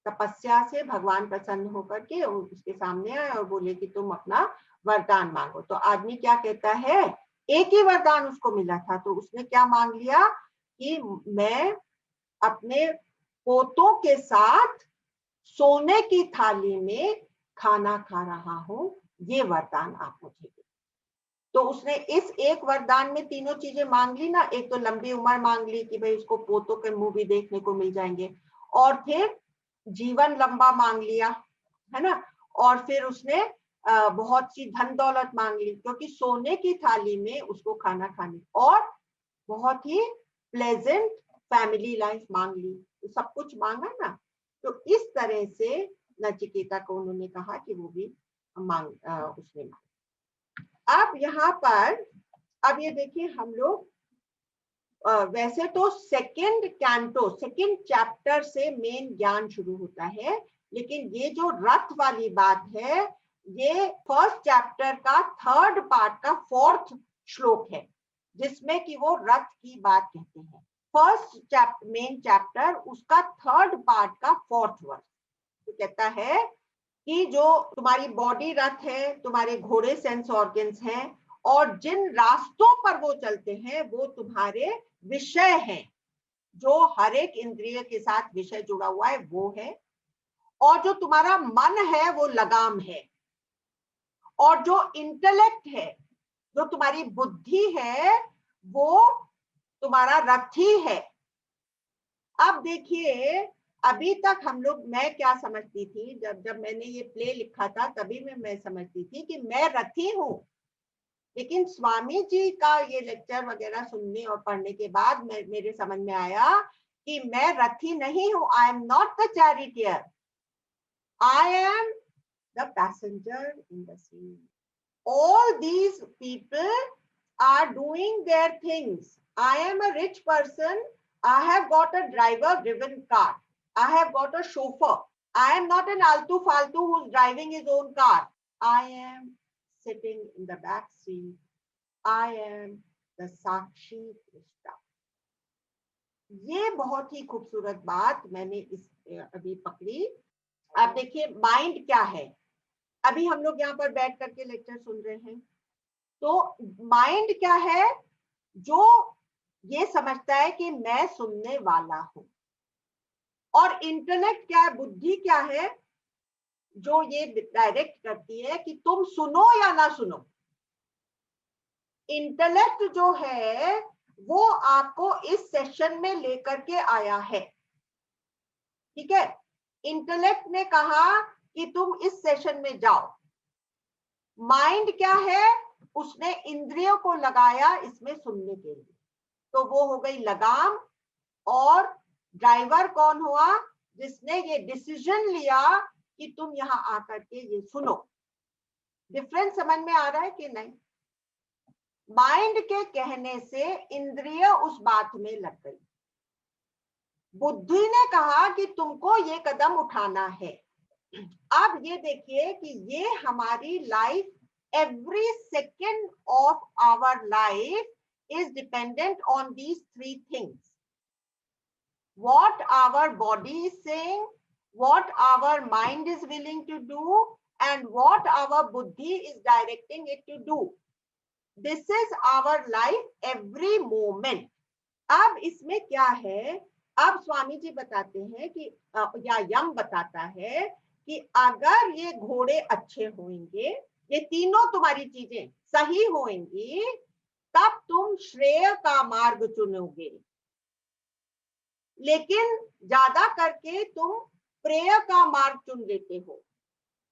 तपस्या से भगवान प्रसन्न होकर के उसके सामने आए और बोले कि तुम अपना वरदान मांगो। तो आदमी क्या कहता है, एक ही वरदान उसको मिला था, तो उसने क्या मांग लिया कि मैं अपने पोतों के साथ सोने की थाली में खाना खा रहा हूं, ये वरदान आप मुझे दे। तो उसने इस एक वरदान में तीनों चीजें मांग ली ना, एक तो लंबी उम्र मांग ली कि भाई उसको पोतों के मुंह भी देखने को मिल जाएंगे, और फिर जीवन लंबा मांग लिया, है ना, और फिर उसने बहुत सी धन दौलत मांग ली, क्योंकि सोने की थाली में उसको खाना खाने, और बहुत ही प्लेजेंट फैमिली लाइफ मांग ली, तो सब कुछ मांगा ना। तो इस तरह से नचिकेता को उन्होंने कहा कि वो भी उसने मांगा। अब यहाँ पर अब ये देखिए, हम लोग वैसे तो सेकंड कैंटो, सेकंड चैप्टर से मेन ज्ञान शुरू होता है, लेकिन ये जो रथ वाली बात है ये फर्स्ट चैप्टर का थर्ड पार्ट का 4th श्लोक है, जिसमें कि वो रथ की बात कहते हैं। फर्स्ट चैप्टर, मेन चैप्टर, उसका थर्ड पार्ट का 4th वर्स तो कहता है कि जो तुम्हारी बॉडी रथ है, तुम्हारे घोड़े सेंस ऑर्गन्स हैं, और जिन रास्तों पर वो चलते हैं वो तुम्हारे विषय हैं, जो हर एक इंद्रिय के साथ विषय जुड़ा हुआ है वो है, और जो तुम्हारा मन है वो लगाम है, और जो इंटेलेक्ट है, जो तुम्हारी बुद्धि है, वो तुम्हारा रथी है। अब देखिए, अभी तक हम लोग, मैं क्या समझती थी, जब मैंने ये प्ले लिखा था तभी मैं समझती थी कि मैं रथी हूं, लेकिन स्वामी जी का ये लेक्चर वगैरह सुनने और पढ़ने के बाद मेरे समझ में आया कि मैं रथी नहीं हूं। I am not the charioteer, I am the passenger in the sea. All these people are doing their things. I am a rich person. I have got a driver driven car. I have got a chauffeur. I am not an altu faltu who's driving his own car. I am sitting in the back seat. I am the Sakshi Krishna. ये बहुत ही खूबसूरत बात मैंने इस अभी पकड़ी। आप देखिए माइंड क्या है, अभी हम लोग यहाँ पर बैठ करके लेक्चर सुन रहे हैं, तो माइंड क्या है, जो ये समझता है कि मैं सुनने वाला हूं, और इंटेलेक्ट क्या है, बुद्धि क्या है, जो ये डायरेक्ट करती है कि तुम सुनो या ना सुनो। इंटेलेक्ट जो है वो आपको इस सेशन में लेकर के आया है, ठीक है। इंटेलेक्ट ने कहा कि तुम इस सेशन में जाओ। माइंड क्या है, उसने इंद्रियों को लगाया इसमें सुनने के लिए, तो वो हो गई लगाम। और ड्राइवर कौन हुआ, जिसने ये डिसीजन लिया कि तुम यहाँ आकर के ये सुनो। डिफरेंस समझ में आ रहा है कि नहीं? माइंड के कहने से इंद्रिय उस बात में लग गई। बुद्धि ने कहा कि तुमको ये कदम उठाना है। अब ये देखिए कि ये हमारी life, every second of our life is dependent on these three things. What our body is saying, what our mind is willing to do, and what our buddhi is directing it to do. This is our life every moment. अब इसमें क्या है, अब स्वामी जी बताते हैं कि या यम बताता है कि अगर ये घोड़े अच्छे होंगे, ये तीनों तुम्हारी चीजें सही होंगी, तब तुम श्रेय का मार्ग चुनोगे। लेकिन ज्यादा करके तुम प्रेय का मार्ग चुन लेते हो।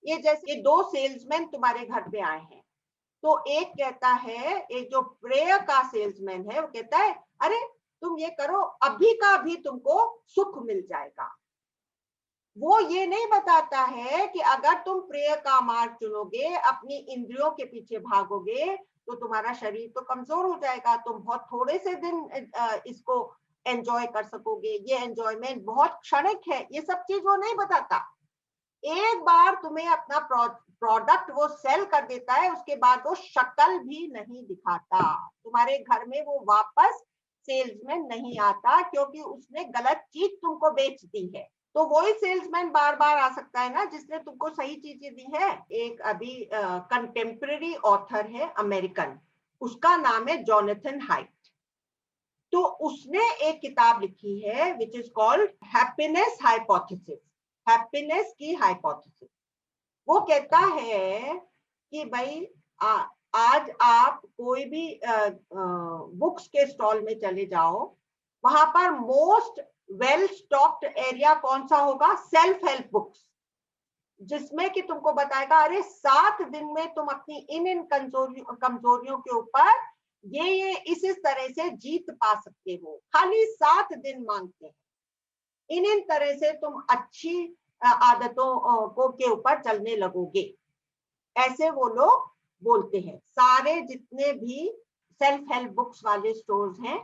ये जैसे दो सेल्समैन तुम्हारे घर पे आए हैं, तो एक कहता है, एक जो प्रेय का सेल्समैन है वो कहता है अरे तुम ये करो, अभी का अभी तुमको सुख मिल जाएगा। वो ये नहीं बताता है कि अगर तुम प्रेय का मार्ग चुनोगे, अपनी इंद्रियों के पीछे भागोगे, तो तुम्हारा शरीर तो कमजोर हो जाएगा, तुम बहुत थोड़े से दिन इसको एंजॉय कर सकोगे, ये एंजॉयमेंट बहुत क्षणिक है, ये सब चीज वो नहीं बताता। एक बार तुम्हें अपना प्रोडक्ट वो सेल कर देता है, उसके बाद वो शक्ल भी नहीं दिखाता, तुम्हारे घर में वो वापस सेल्समैन नहीं आता, क्योंकि उसने गलत चीज तुमको बेच दी है। तो वही सेल्समैन बार बार आ सकता है ना, जिसने तुमको सही चीजें दी है। एक अभी कंटेम्पररी ऑथर है अमेरिकन, उसका नाम है जोनाथन हाइट। तो उसने एक किताब लिखी है which is called happiness hypothesis, happiness की हाइपोथेसिस। वो कहता है कि भाई आज आप कोई भी बुक्स के स्टॉल में चले जाओ, वहां पर मोस्ट वेल स्टॉक्ड एरिया कौन सा होगा, सेल्फ हेल्प बुक्स, जिसमें कि तुमको बताएगा अरे 7 दिन में तुम अपनी इन कमजोरियों के ऊपर ये इस तरह से जीत पा सकते हो, खाली 7 दिन मांगते हैं, इन तरह से तुम अच्छी आदतों को के ऊपर चलने लगोगे, ऐसे वो लोग बोलते हैं, सारे जितने भी सेल्फ हेल्प बुक्स वाले स्टोर्स हैं।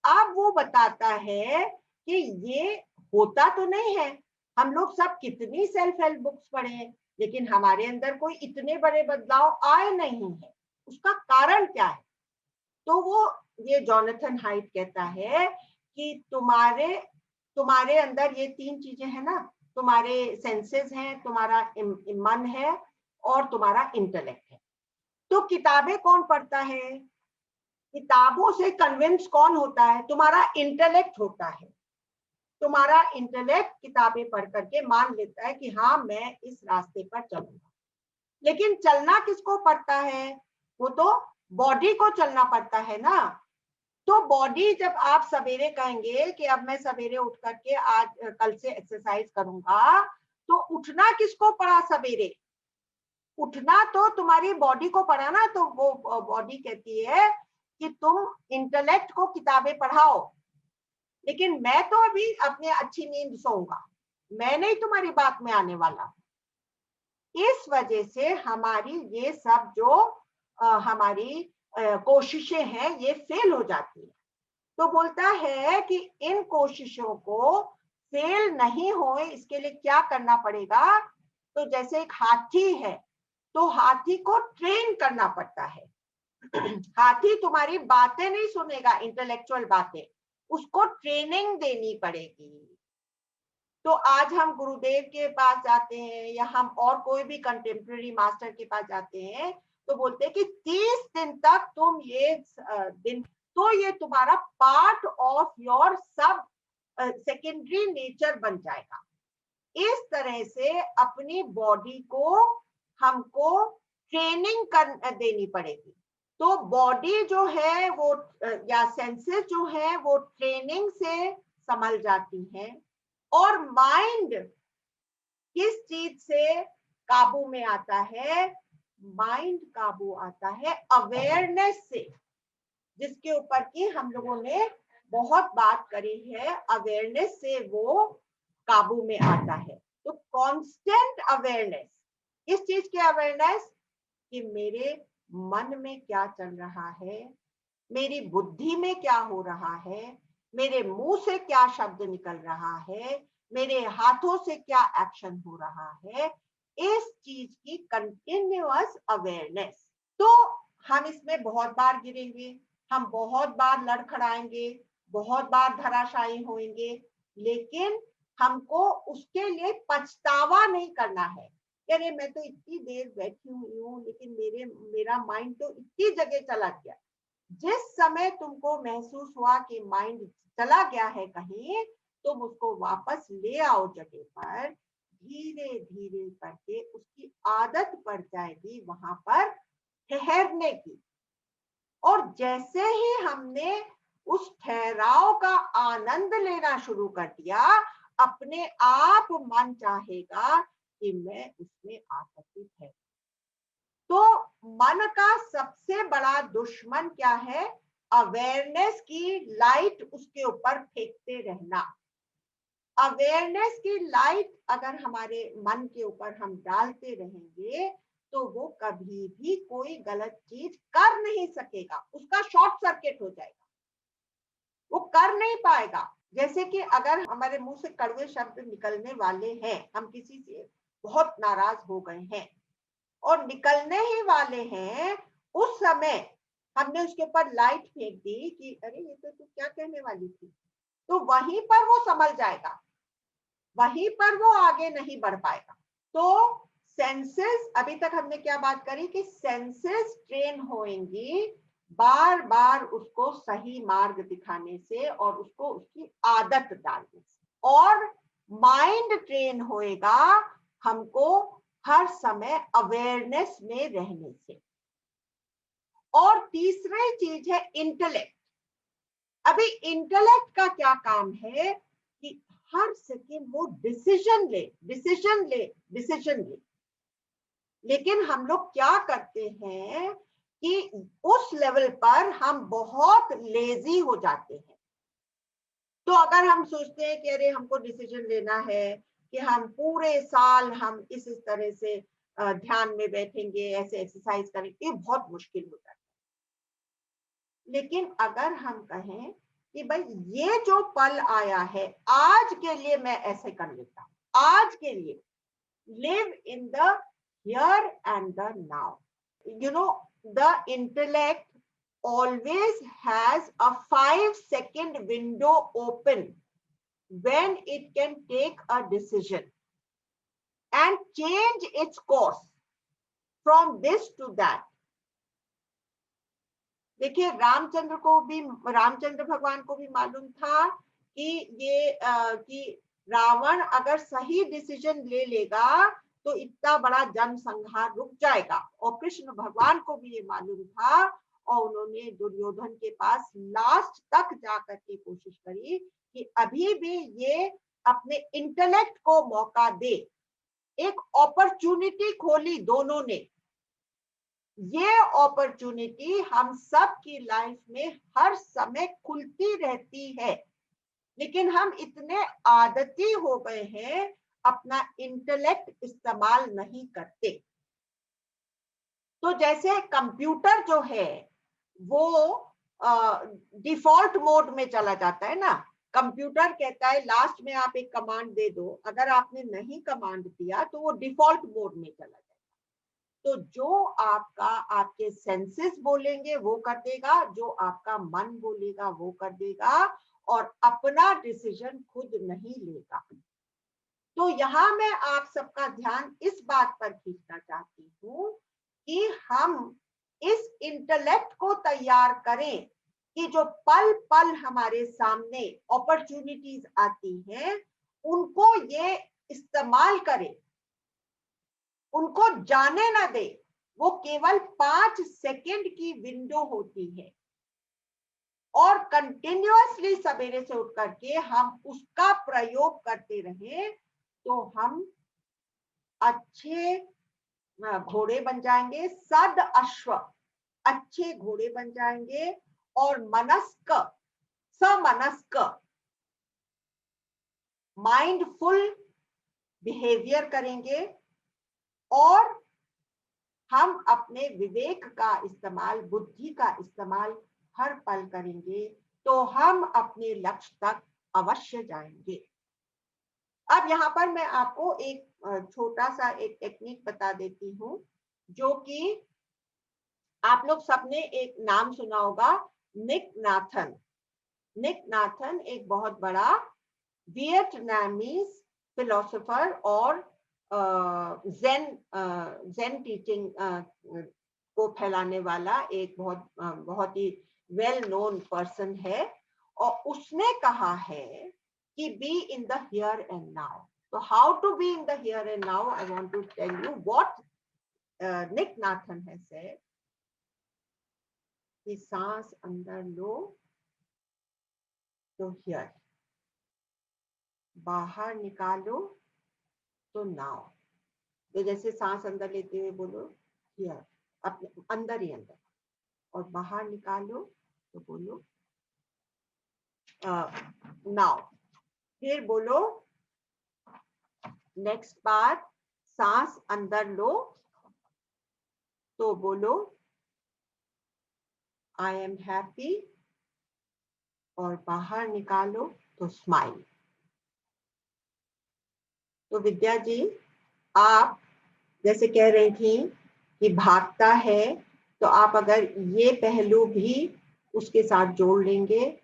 अब वो बताता है कि ये होता तो नहीं है, हम लोग सब कितनी सेल्फ हेल्प बुक्स पढ़े हैं, लेकिन हमारे अंदर कोई इतने बड़े बदलाव आए नहीं है। उसका कारण क्या है? तो वो ये जोनाथन हाइट कहता है कि तुम्हारे अंदर ये 3 चीजें हैं ना, तुम्हारे सेंसेस हैं, तुम्हारा मन है और तुम्हारा इंटेलेक्ट है। तो किताबें कौन पढ़ता है, किताबों से कन्विंस कौन होता है, तुम्हारा इंटेलेक्ट होता है। तुम्हारा इंटेलेक्ट किताबें पढ़ करके मान लेता है कि हाँ मैं इस रास्ते पर चलूंगा। लेकिन चलना किसको पड़ता है, वो तो बॉडी को चलना पड़ता है ना। तो बॉडी, जब आप सवेरे कहेंगे कि अब मैं सवेरे उठ करके आज कल से एक्सरसाइज करूंगा, तो उठना किसको पड़ा सवेरे, उठना तो तुम्हारी बॉडी को पड़ा ना। तो वो बॉडी कहती है कि तुम इंटेलेक्ट को किताबें पढ़ाओ, लेकिन मैं तो अभी अपने अच्छी नींद सोऊंगा, मैं नहीं तुम्हारी बात में आने वाला। इस वजह से हमारी ये सब जो हमारी कोशिशें हैं ये फेल हो जाती है। तो बोलता है कि इन कोशिशों को फेल नहीं हो, इसके लिए क्या करना पड़ेगा। तो जैसे एक हाथी है, तो हाथी को ट्रेन करना पड़ता है। हाथी तुम्हारी बातें नहीं सुनेगा, इंटेलेक्चुअल बातें, उसको ट्रेनिंग देनी पड़ेगी। तो आज हम गुरुदेव के पास जाते हैं या हम और कोई भी कंटेम्प्रेरी मास्टर के पास जाते हैं, तो बोलते हैं कि 30 दिन तक तुम ये दिन, तो ये तुम्हारा पार्ट ऑफ योर सब सेकेंडरी नेचर बन जाएगा। इस तरह से अपनी बॉडी को हमको ट्रेनिंग कर देनी पड़ेगी। तो बॉडी जो है वो या सेंसेस जो है वो ट्रेनिंग से संभल जाती हैं, और माइंड किस चीज से काबू में आता है? माइंड काबू आता है अवेयरनेस से, जिसके ऊपर की हम लोगों ने बहुत बात करी है। अवेयरनेस से वो काबू में आता है। तो कांस्टेंट अवेयरनेस, किस चीज की अवेयरनेस? कि मेरे मन में क्या चल रहा है, मेरी बुद्धि में क्या हो रहा है, मेरे मुंह से क्या शब्द निकल रहा है, मेरे हाथों से क्या एक्शन हो रहा है, इस चीज की कंटिन्यूअस अवेयरनेस। तो हम इसमें बहुत बार गिरेंगे, हम बहुत बार लड़खड़ाएंगे, बहुत बार धराशायी होंगे, लेकिन हमको उसके लिए पछतावा नहीं करना है। अरे मैं तो इतनी देर बैठी हुई हूँ, लेकिन मेरा माइंड तो इतनी जगह चला गया। जिस समय तुमको महसूस हुआ कि माइंड चला गया है कहीं, तुम उसको वापस ले आओ जगह पर। धीरे धीरे करके उसकी आदत पड़ जाएगी वहां पर ठहरने की। और जैसे ही हमने उस ठहराव का आनंद लेना शुरू कर दिया, अपने आप मन चाहेगा कि मैं उसमें आसक्ति है। तो मन का सबसे बड़ा दुश्मन क्या है? अवेयरनेस की लाइट उसके ऊपर फेंकते रहना। अवेयरनेस की लाइट अगर हमारे मन के ऊपर हम डालते रहेंगे, तो वो कभी भी कोई गलत चीज कर नहीं सकेगा, उसका शॉर्ट सर्किट हो जाएगा, वो कर नहीं पाएगा। जैसे कि अगर हमारे मुंह से कड़वे शब्द निकलने वाले हैं, हम किसी से बहुत नाराज हो गए हैं और निकलने ही वाले हैं, उस समय हमने उसके ऊपर लाइट फेंक दी कि अरे ये तो तू क्या कहने वाली थी, तो वहीं पर वो संभल जाएगा, वहीं पर वो आगे नहीं बढ़ पाएगा। तो सेंसेस, अभी तक हमने क्या बात करी कि सेंसेस ट्रेन होंगी बार बार उसको सही मार्ग दिखाने से और उसको उसकी आदत डालने से, और माइंड ट्रेन होएगा हमको हर समय अवेयरनेस में रहने से। और तीसरी चीज है इंटेलेक्ट। अभी इंटेलेक्ट का क्या काम है कि हर सेकेंड वो डिसीजन ले। लेकिन हम लोग क्या करते हैं कि उस लेवल पर हम बहुत लेजी हो जाते हैं। तो अगर हम सोचते हैं कि अरे हमको डिसीजन लेना है कि हम पूरे साल हम इस तरह से ध्यान में बैठेंगे, ऐसे एक्सरसाइज करेंगे, ये बहुत मुश्किल हो जाता है। लेकिन अगर हम कहें कि भाई ये जो पल आया है, आज के लिए मैं ऐसे कर लेता हूँ, आज के लिए live in the here and the now. You know, the intellect always has a 5-second window open when it can take a decision and change its course from this to that. देखिए रामचंद्र भगवान को भी मालूम था कि ये कि रावण अगर सही डिसीजन ले लेगा तो इतना बड़ा जनसंहार रुक जाएगा, और कृष्ण भगवान को भी ये मालूम था, और उन्होंने दुर्योधन के पास लास्ट तक जाकर के कोशिश करी कि अभी भी ये अपने इंटेलेक्ट को मौका दे। एक अपॉर्चुनिटी खोली दोनों ने। ये अपॉर्चुनिटी हम सब की लाइफ में हर समय खुलती रहती है, लेकिन हम इतने आदती हो गए हैं अपना इंटेलेक्ट इस्तेमाल नहीं करते। तो जैसे कंप्यूटर जो है वो डिफॉल्ट मोड में चला जाता है ना। कंप्यूटर कहता है लास्ट में आप एक कमांड दे दो, अगर आपने नहीं कमांड दिया तो वो डिफॉल्ट मोड में चला जाएगा। तो जो आपके सेंसेस बोलेंगे वो कर देगा, जो आपका मन बोलेगा वो कर देगा, और अपना डिसीजन खुद नहीं लेगा। तो यहाँ मैं आप सबका ध्यान इस बात पर खींचना चाहती हूँ कि हम इस इंटेलेक्ट को तैयार करें कि जो पल पल हमारे सामने अपॉर्चुनिटीज आती हैं उनको ये इस्तेमाल करें, उनको जाने ना दे, वो केवल 5 सेकंड की विंडो होती है और कंटिन्यूअसली सवेरे से उठ करके हम उसका प्रयोग करते रहे तो हम अच्छे घोड़े बन जाएंगे, सद अश्व, अच्छे घोड़े बन जाएंगे और मनस्क, समनस्क, माइंडफुल बिहेवियर करेंगे और हम अपने विवेक का इस्तेमाल, बुद्धि का इस्तेमाल हर पल करेंगे तो हम अपने लक्ष्य तक अवश्य जाएंगे। अब यहाँ पर मैं आपको एक छोटा सा एक टेक्निक बता देती हूँ, जो कि आप लोग सबने एक नाम सुना होगा, निक नाथन। निक नाथन एक बहुत बड़ा वियतनामीज फिलोसोफर और ज़ेन टीचिंग को फैलाने वाला एक बहुत ही वेल नोन पर्सन है। और उसने कहा है कि be in the here and now. तो how to be in the here and now, I want to tell you what Nick Nathan has said कि सांस अंदर लो तो हियर, बाहर निकालो तो नाउ। तो जैसे सांस अंदर लेते हुए बोलो हियर, अपने अंदर ही अंदर, और बाहर निकालो तो बोलो नाउ। फिर बोलो नेक्स्ट बार सांस अंदर लो तो बोलो आई एम हैप्पी, और बाहर निकालो तो स्माइल। तो विद्या जी, आप जैसे कह रही थी कि भागता है, तो आप अगर ये पहलू भी उसके साथ जोड़ लेंगे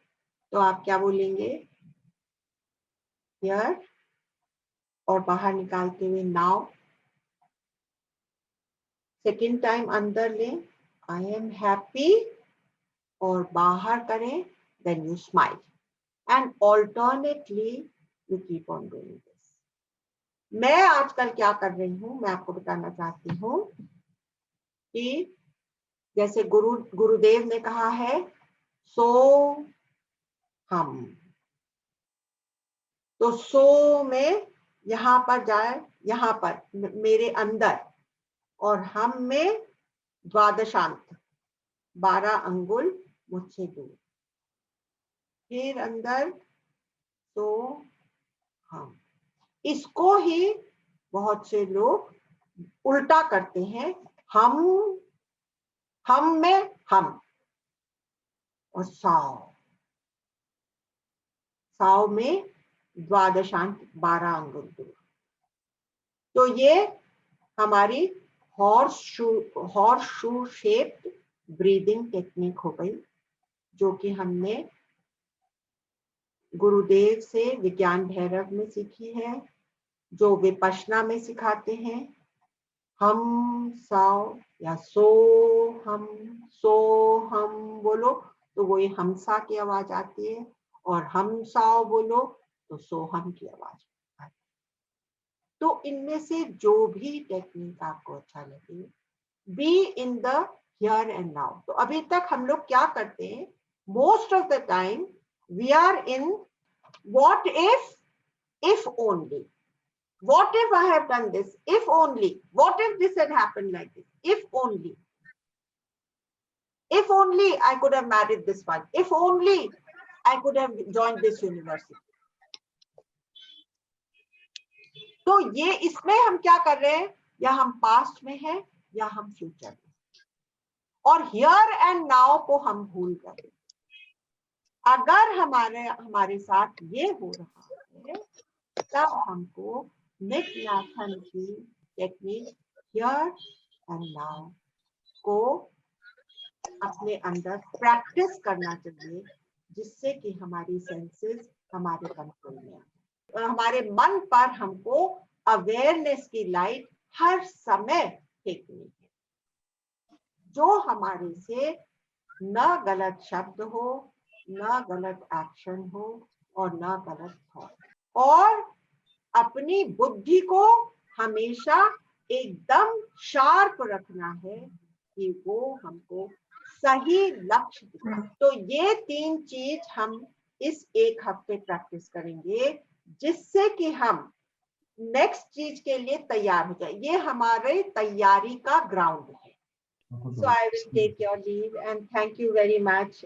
तो आप क्या बोलेंगे? हियर, और बाहर निकालते हुए नाउ। सेकेंड टाइम अंदर लें, आई एम हैप्पी, और बाहर करें then you smile, and alternately you keep on doing this. मैं आजकल क्या कर रही हूं, मैं आपको बताना चाहती हूं कि जैसे गुरुदेव ने कहा है सो हम, तो सो में यहां पर जाए, यहां पर मेरे अंदर, और हम में द्वादशांत, 12 अंगुल मुझसे दूर, फिर अंदर तो हम। इसको ही बहुत से लोग उल्टा करते हैं, हम में हम, और साव में द्वादशांत, 12 अंगुल दूर। तो ये हमारी horse shoe shaped breathing technique हो गई, जो कि हमने गुरुदेव से विज्ञान भैरव में सीखी है, जो विपश्यना में सिखाते हैं। हम साव या सो हम बोलो तो वही हमसा की आवाज आती है, और हम साव बोलो तो सो हम की आवाज आती है। तो इनमें से जो भी टेक्निक आपको अच्छा लगे, be in the here and now. तो अभी तक हम लोग क्या करते हैं, most of the time we are in what if only, what if I have done this, if only, what if this had happened like this, if only I could have married this one, if only I could have joined this university. तो ये इसमें हम क्या कर रहे हैं, या हम पास्ट में हैं या हम फ्यूचर में, और हियर एंड नाउ को हम भूल गए। अगर हमारे साथ ये हो रहा है, तब हमको निक नाथन की टेक्निक हियर एंड नाउ को अपने अंदर प्रैक्टिस करना चाहिए, जिससे कि हमारी सेंसेस हमारे कंट्रोल में आए। हमारे मन पर हमको अवेयरनेस की लाइट हर समय फेंकनी है, जो हमारे से न गलत शब्द हो, न गलत एक्शन हो, और न गलत थॉट, और अपनी बुद्धि को हमेशा एकदम शार्प रखना है कि वो हमको सही लक्ष्य दिखाए। तो ये 3 चीज हम इस 1 हफ्ते प्रैक्टिस करेंगे, जिससे कि हम नेक्स्ट चीज के लिए तैयार हो जाए। ये हमारे तैयारी का ग्राउंड है। So I will take your leave and thank you very much.